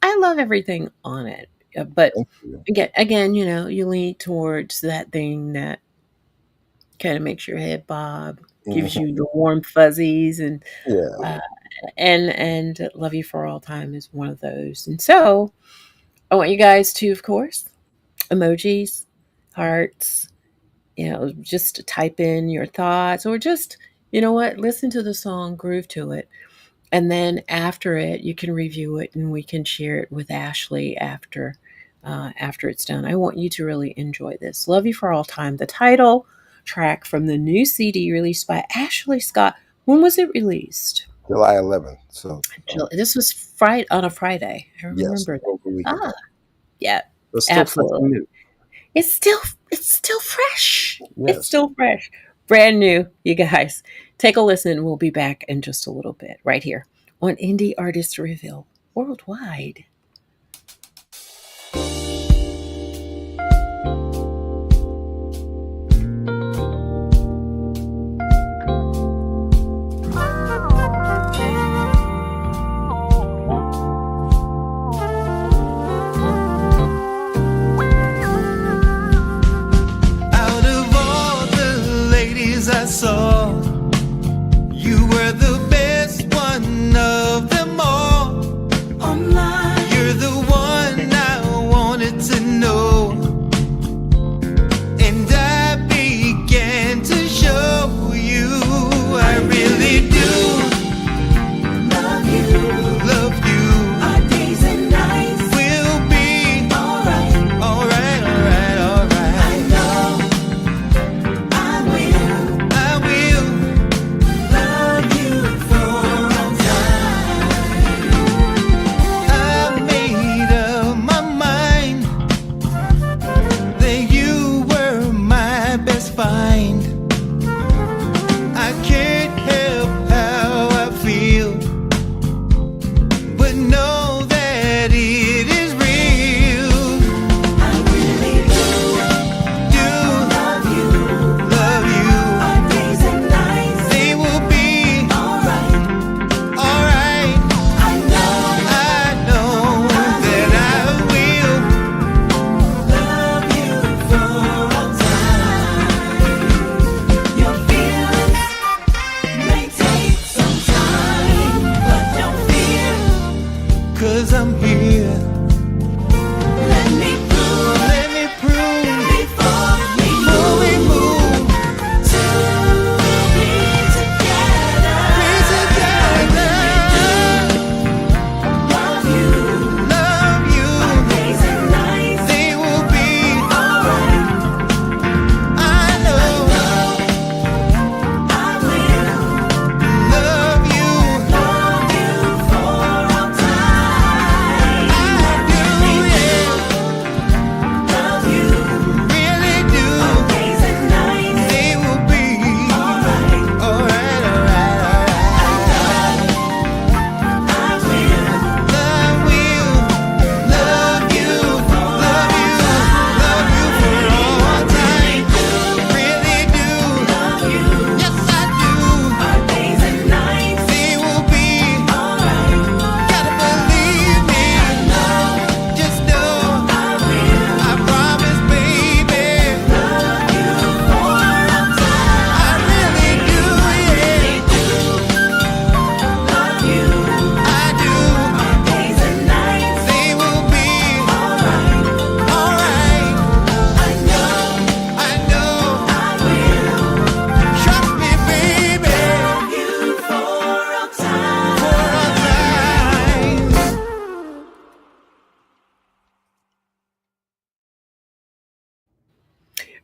I love everything on it. But thank you. again, you lean towards that thing that kind of makes your head bob, gives Mhm. you the warm fuzzies, and Yeah, uh, and Love You for All Time is one of those. And so I want you guys to, of course, emojis, hearts, just type in your thoughts, or just, listen to the song, groove to it. And then after it, you can review it and we can share it with Ashley after it's done. I want you to really enjoy this. Love You for All Time, the title track from the new CD released by Ashley Scott. When was it released? July 11th. So This was Friday, on a Friday. I yes, remember that. over a week Ah, ago. yeah, But still fresh and absolutely. new. It's still fresh. It's Yes. still fresh. Brand new, you guys. Take a listen. We'll be back in just a little bit right here on Indie Artist Reveal Worldwide. Out of all the ladies I saw, you were the best one of them all. Online,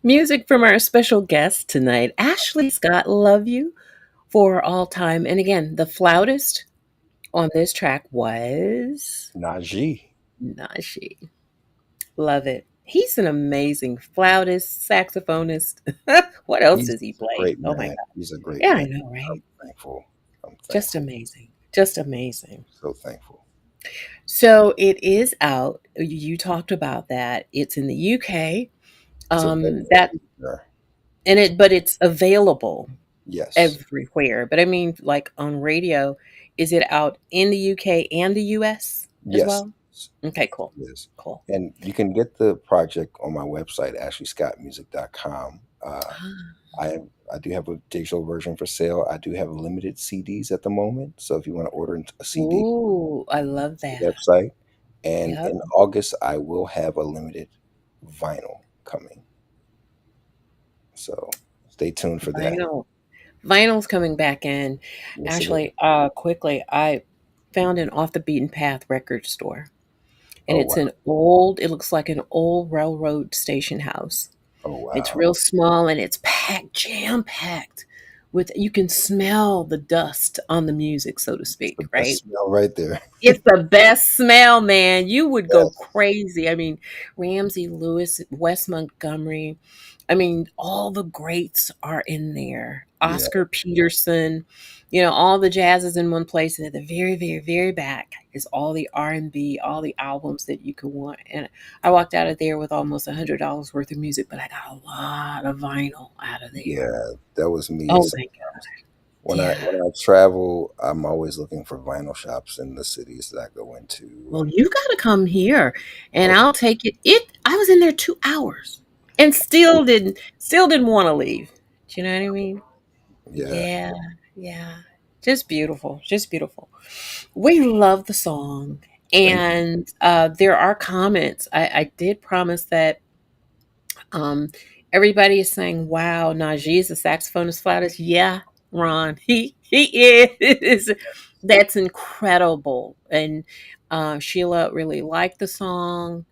Music from our special guest tonight, Ashley Scott. Love you for all time. And again, the flautist on this track was Najee. Najee. Love it. He's an amazing flautist, saxophonist. What else He's does he a play? great Oh my man. God. He's a great Yeah, I man. know, I'm right? thankful. I'm Just thankful. amazing. Just amazing. So thankful. So it is out. You talked about that. It's in the UK. It's available That everywhere. and it, but it's available Yes. everywhere. But I mean, like on radio, is it out in the UK and the US as Yes. well? Okay, cool. Yes. Cool. And you can get the project on my website, ashleyscottmusic.com. I have, I do have a digital version for sale. I do have limited CDs at the moment. So if you want to order a CD, Ooh, I love the that. website. And Yep. in August, I will have a limited vinyl coming. So stay tuned for that. Vinyl. Vinyl's coming back in. Yes, it is. Actually, quickly, I found an off the beaten path record store. And Oh it's wow. an old, it looks like an old railroad station house. Oh It's wow. real small and it's packed, jam packed with, you can smell the dust on the music, so to It's the speak, best right? smell right there. It's the best smell, man. You would go Yes. crazy. I mean, Ramsey Lewis, Wes Montgomery. I mean, all the greats are in there. Yeah. Oscar Peterson, all the jazz is in one place, and at the very, very, very back is all the R&B, all the albums that you could want. And I walked out of there with almost $100 worth of music, but I got a lot of vinyl out of there. Yeah. That was me. Oh my Sometimes God. Yeah. when I travel, I'm always looking for vinyl shops in the cities that I go into. Well, And you got to come here, and oh I'll take it. I was in there 2 hours, and still didn't want to leave. Do you know what I mean? yeah. Yeah, yeah. Just beautiful, just beautiful. We love the song, Thank you. and there are comments. I did promise that um, everybody is saying, "Wow, Najee is a saxophonist, flautist." Yeah, Ron, he is. That's incredible. And Sheila really liked the song.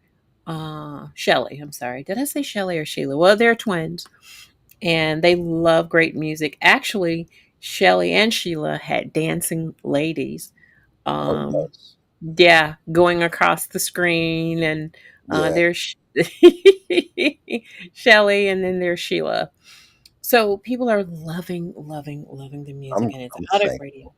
Shelly, I'm sorry, did I say Shelly or Sheila? Well, they're twins, and they love great music. Actually, Shelly and Sheila had dancing ladies. Oh Um, nice. yeah, going across the screen, and Yeah. there's Shelly, and then there's Sheila. So people are loving, loving, loving the music, and it's I'm out at radio. thankful.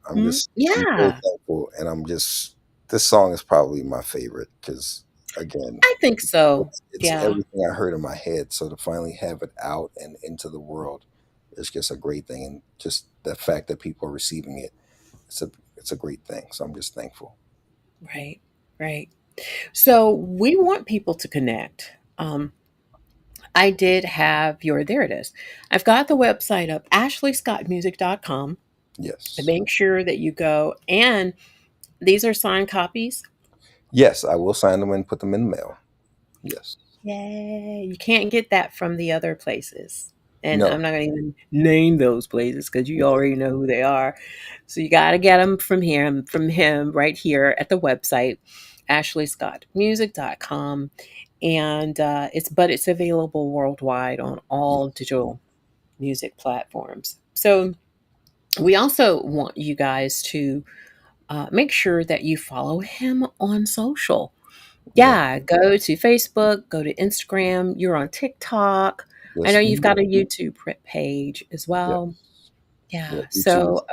I'm so Yeah, thankful, and I'm just this song is probably my favorite because again, I think so. it's Yeah, everything I heard in my head. So to finally have it out and into the world is just a great thing, and just the fact that people are receiving it, it's a great thing. So I'm just thankful. right, right. So we want people to connect. I did have there it is. I've got the website up, ashleyscottmusic.com. And Yes, make sure that you go, and these are signed copies. yes, I will sign them and put them in the mail. Yes, Yay. You can't get that from the other places. And no, I'm not going to even name those places because you yeah, already know who they are. So you got to get them from him right here at the website, ashleyscottmusic.com. And it's available worldwide on all yes, digital music platforms. So we also want you guys to make sure that you follow him on social. yeah, Yeah, go to Facebook, go to Instagram. You're on TikTok. I know yes, you've we got a YouTube page as yes, well. yeah. Yeah. YouTube is So,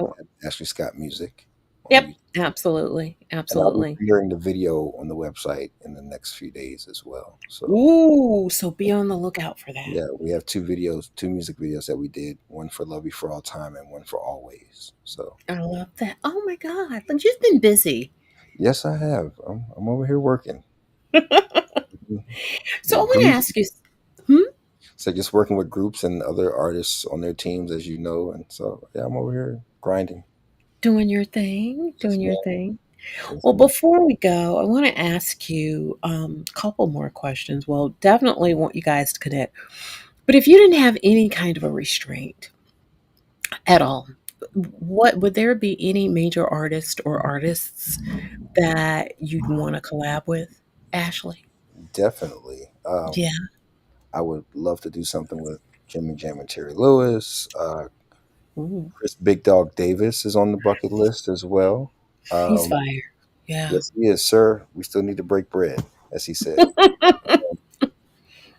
Ashley Scott Music on yep, YouTube. absolutely, And I'll be absolutely. premiering the video on the website in the next few days as well. So Ooh, so be on the lookout for that. yeah, we have two videos, two music videos that we did, one for Love You for All Time and one for Always. So I love that. Oh my God, look, you've been busy. yes, I have. I'm over here working So I with want to groups. ask you, hmm? So just working with groups and other artists on their teams, as you know. And so yeah, I'm over here grinding. Doing your thing, Yes, doing your ma'am. thing. Yes, Well, ma'am. before we go, I want to ask you a couple more questions. Well, definitely want you guys to connect. But if you didn't have any kind of a restraint at all, what would there be any major artist or artists that you'd want to collab with, Ashley? Definitely. Yeah. I would love to do something with Jimmy Jam and Terry Lewis. Ooh, Chris Big Dog Davis is on the bucket list as well. he's Um, fire. Yeah. yes, he is, sir. We still need to break bread, as he said.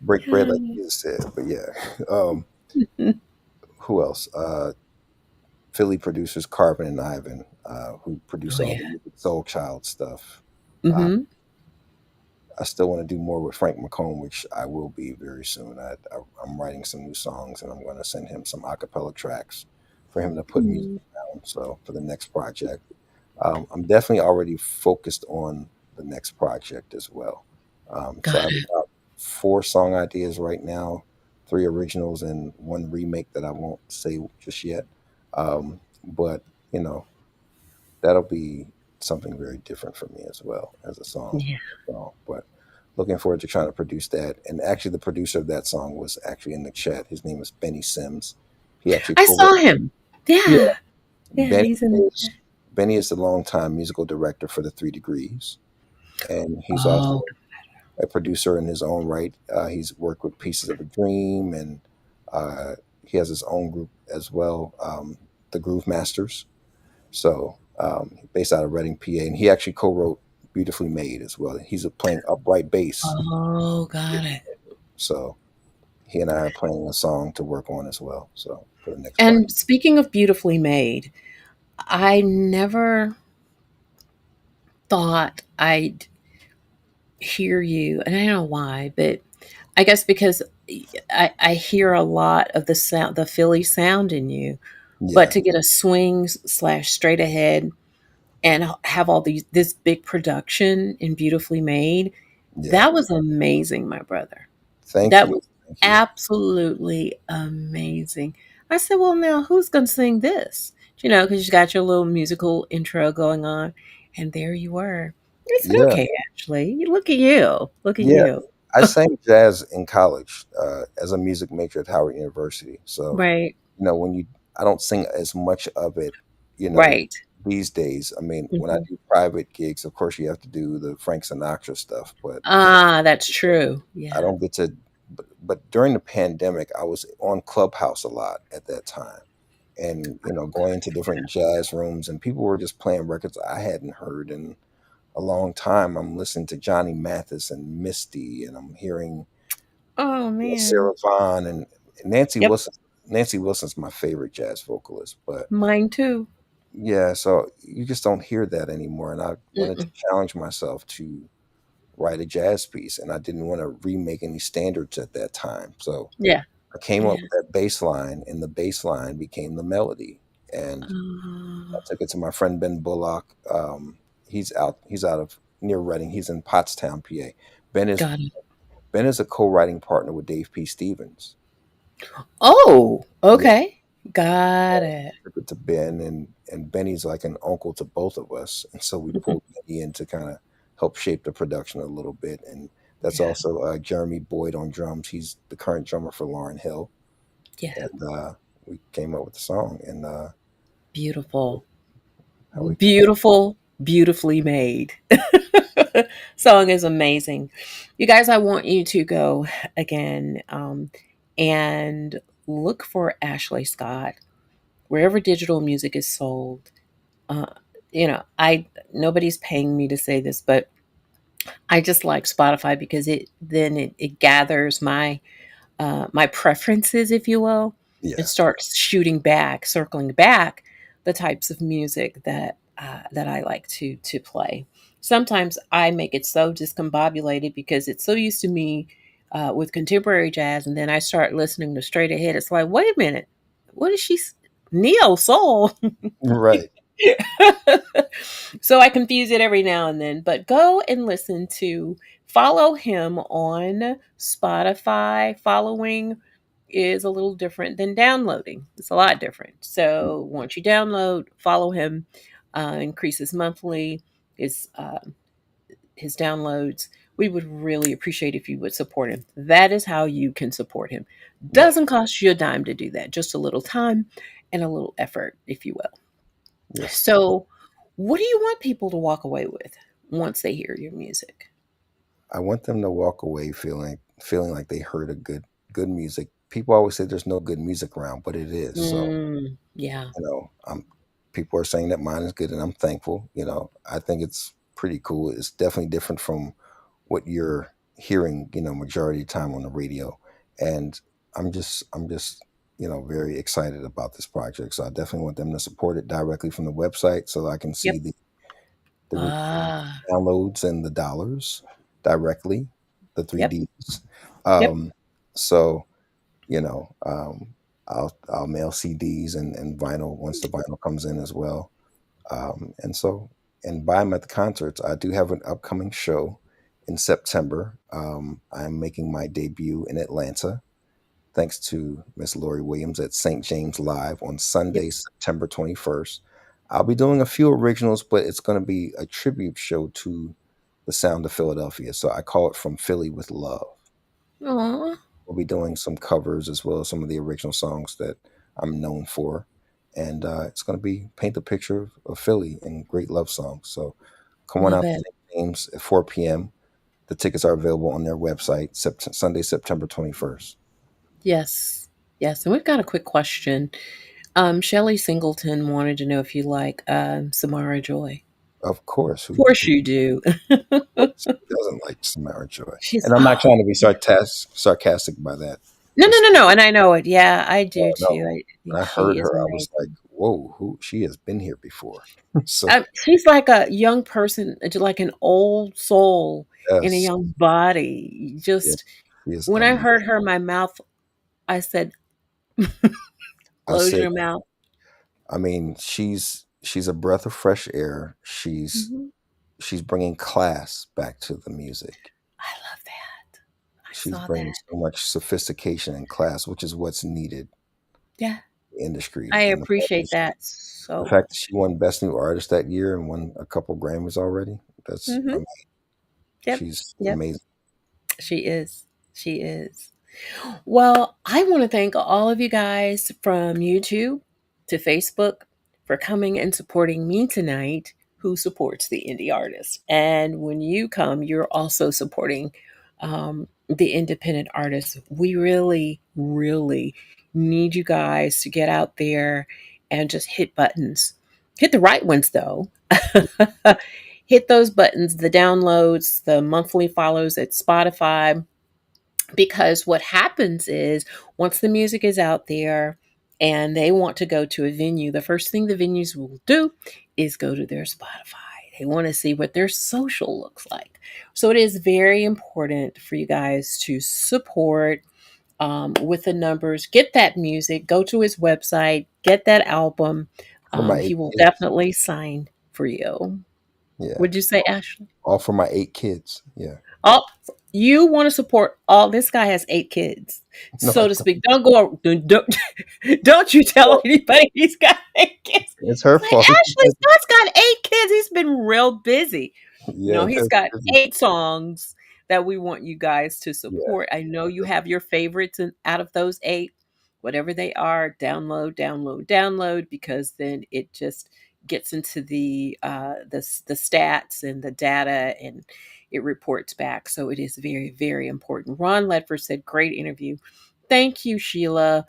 Break bread, like Jesus said. But yeah, um, who else? Philly producers Carbon and Ivan, who produce Oh all yeah. the Soul Child stuff. Uh, Mm-hmm. I still want to do more with Frank McComb, which I will be very soon. I'm writing some new songs, and I'm going to send him some acapella tracks for him to put music Mm, down. So for the next project, I'm definitely already focused on the next project as well. So got I have it. about 4 song ideas right now, 3 originals and 1 remake that I won't say just yet. But you know, that'll be something very different for me as well as a Yeah. song. But looking forward to trying to produce that. And actually, the producer of that song was actually in the chat. His name is Benny Sims. He actually I co-wrote. saw him. Yeah, Yeah. Yeah, Benny he's in the chat. is Benny is the longtime musical director for the 3 Degrees, and he's also Oh, a producer in his own right. He's worked with Pieces of a Dream, and uh, he has his own group as well, the Groove Masters. So based out of Reading, PA, and he actually co-wrote "Beautifully Made" as well. He's playing upright bass, oh, got it. so he and I are playing a song to work on as well. So for the next project, And speaking of beautifully made, I never thought I'd hear you, and I don't know why, but I guess because I hear a lot of the sound, the Philly sound in you, but yeah, to get a swings slash straight ahead and have all these this big production and beautifully made, yeah. that was amazing, my brother. Thank That you, was thank you. absolutely amazing. I said, well, now who's going to sing this? You know, because you got your little musical intro going on. And there you were. I said, Yeah, okay, Ashley, look at you. Look at yeah. you. I sang jazz in college as a music major at Howard University. So Right. when I don't sing as much of it, you know, Right. these days. I mean, when I Mhm. do private gigs, of course, you have to do the Frank Sinatra stuff, but Ah, that's true. I Yeah. don't get to. But during the pandemic, I was on Clubhouse a lot at that time, and going into different jazz rooms, and people were just playing records I hadn't heard in a long time. I'm listening to Johnny Mathis and Misty, and I'm hearing Oh, man. Sarah Vaughan and Nancy Yep. Wilson. Nancy Wilson's my favorite jazz vocalist, but Mine too. yeah, so you just don't hear that anymore. And I wanted to Mm-mm. challenge myself to write a jazz piece, and I didn't want to remake any standards at that time. So Yeah. I came Yeah. up with that bass line, and the bass line became the melody. And I Ah, took it to my friend Ben Bullock. He's out of near Reading. He's in Pottstown, PA. Ben is got it. Ben is a co-writing partner with Dave P. Stevens. Oh, Yeah, okay. Got it. took it to Ben, and Benny's like an uncle to both of us, and so we pulled Benny in to kind of help shape the production a little bit. And that's Yeah. also Jeremy Boyd on drums. He's the current drummer for Lauryn Hill, Yeah. and we came up with the song and Beautiful. how we came. Beautiful, beautifully made. Song is amazing. You guys, I want you to go again and look for Ashley Scott wherever digital music is sold. Uh, I nobody's paying me to say this, but I just like Spotify because it gathers my preferences, if you will. It Yeah, starts shooting back, circling back the types of music that I like to play. Sometimes I make it so discombobulated because it's so used to me with contemporary jazz, and then I start listening to straight ahead. It's like, wait a minute, what is she? Neo soul. right. So I confuse it every now and then, but go and follow him on Spotify. Following is a little different than downloading. It's a lot different. So once you download, follow him, increases monthly, his, uh, his downloads. We would really appreciate if you would support him. That is how you can support him. Yeah. Doesn't cost you a dime to do that, just a little time and a little effort, if you will. Yes. So, what do you want people to walk away with once they hear your music? I want them to walk away feeling feeling like they heard a good music. People always say there's no good music around, but it is. So Yeah. people are saying that mine is good, and I'm thankful. I think it's pretty cool. It's definitely different from what you're hearing, majority of the time on the radio. And I'm just very excited about this project. So I definitely want them to support it directly from the website so I can see Yep. the Ah. downloads and the dollars directly, the three Yep. Ds. Yep. So you know, I'll mail CDs and vinyl once the vinyl comes in as well. And buy them at the concerts. I do have an upcoming show in September. I'm making my debut in Atlanta, thanks to Miss Lori Williams at St. James Live on Yep. Sunday, September 21st. I'll be doing a few originals, but it's going to be a tribute show to the sound of Philadelphia. So I call it From Philly with Love. Aw. We'll be doing some covers as well as some of the original songs that I'm known for. And it's going to be paint the picture of Philly and great love songs. So come on Love out to it. St. James at 4 p.m. The tickets are available on their website, Sunday, September 21st. Yes. Yes. And we've got a quick question. Shelley Singleton wanted to know if you like Samara Joy. Of course, Of course you do. who doesn't like Samara Joy? She's And I'm not oh trying to be sarcastic by that. no, no, Just no, no, and I know it. Yeah, I do too. no. I When think I heard she is her, I was like, amazing. whoa, who she has been here before. So She's like a young person, like an old soul in a yes, young body. yes, Just she is when I amazing. heard her, my mouth, I said, I "Close said your mouth." I mean, she's a breath of fresh air. She's Mhm. she's bringing class back to the music. I love that. I She's saw bringing that. so much sophistication and class, which is what's needed Yeah, in the industry. I And appreciate that the so fact that much. she won Best New Artist that year and won a couple Grammys already, I Hmm. mean, Yep, she's yep. amazing. She is. She is. Well, I want to thank all of you guys from YouTube to Facebook for coming and supporting me tonight, who supports the indie artist. And when you come, you're also supporting the independent artists. We really, really need you guys to get out there and just hit buttons. Hit the right ones, though. Hit those buttons, the downloads, the monthly follows at Spotify, because what happens is once the music is out there and they want to go to a venue, the first thing the venues will do is go to their Spotify. They want to see what their social looks like. So it is very important for you guys to support with the numbers. Get that music, go to his website, get that album. For my He eight will kids. definitely sign for you. Yeah. Would you say, Ashley? All for my 8 kids. Yeah. Oh, you want to support all this guy has 8 kids, No, I so to don't. speak. Don't you tell Well, anybody he's got 8 kids. it's her It's like fault. Ashley Scott's got 8 kids. He's been real busy. Yeah, No, he's they're got busy. 8 songs that we want you guys to Yeah. support. I know you have your favorites out of those 8, whatever they are. Download, download, download, because then it just gets into the stats and the data, and it reports back. So it is very, very important. Ron Ledford said, "Great interview." Thank you, Sheila.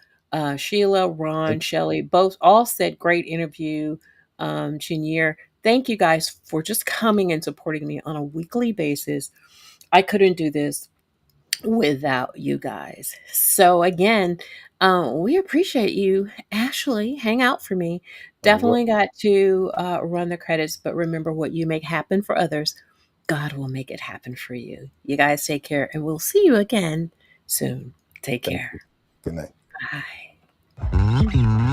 Sheila, Ron, Thank Shelley, both all said great interview. Chinier, thank you guys for just coming and supporting me on a weekly basis. I couldn't do this without you guys. So again, we appreciate you. Ashley, hang out for me. I will. Definitely got to run the credits, but remember, what you make happen for others, God will make it happen for you. You guys take care, and we'll see you again soon. Take Thank you. care. Good night. Bye.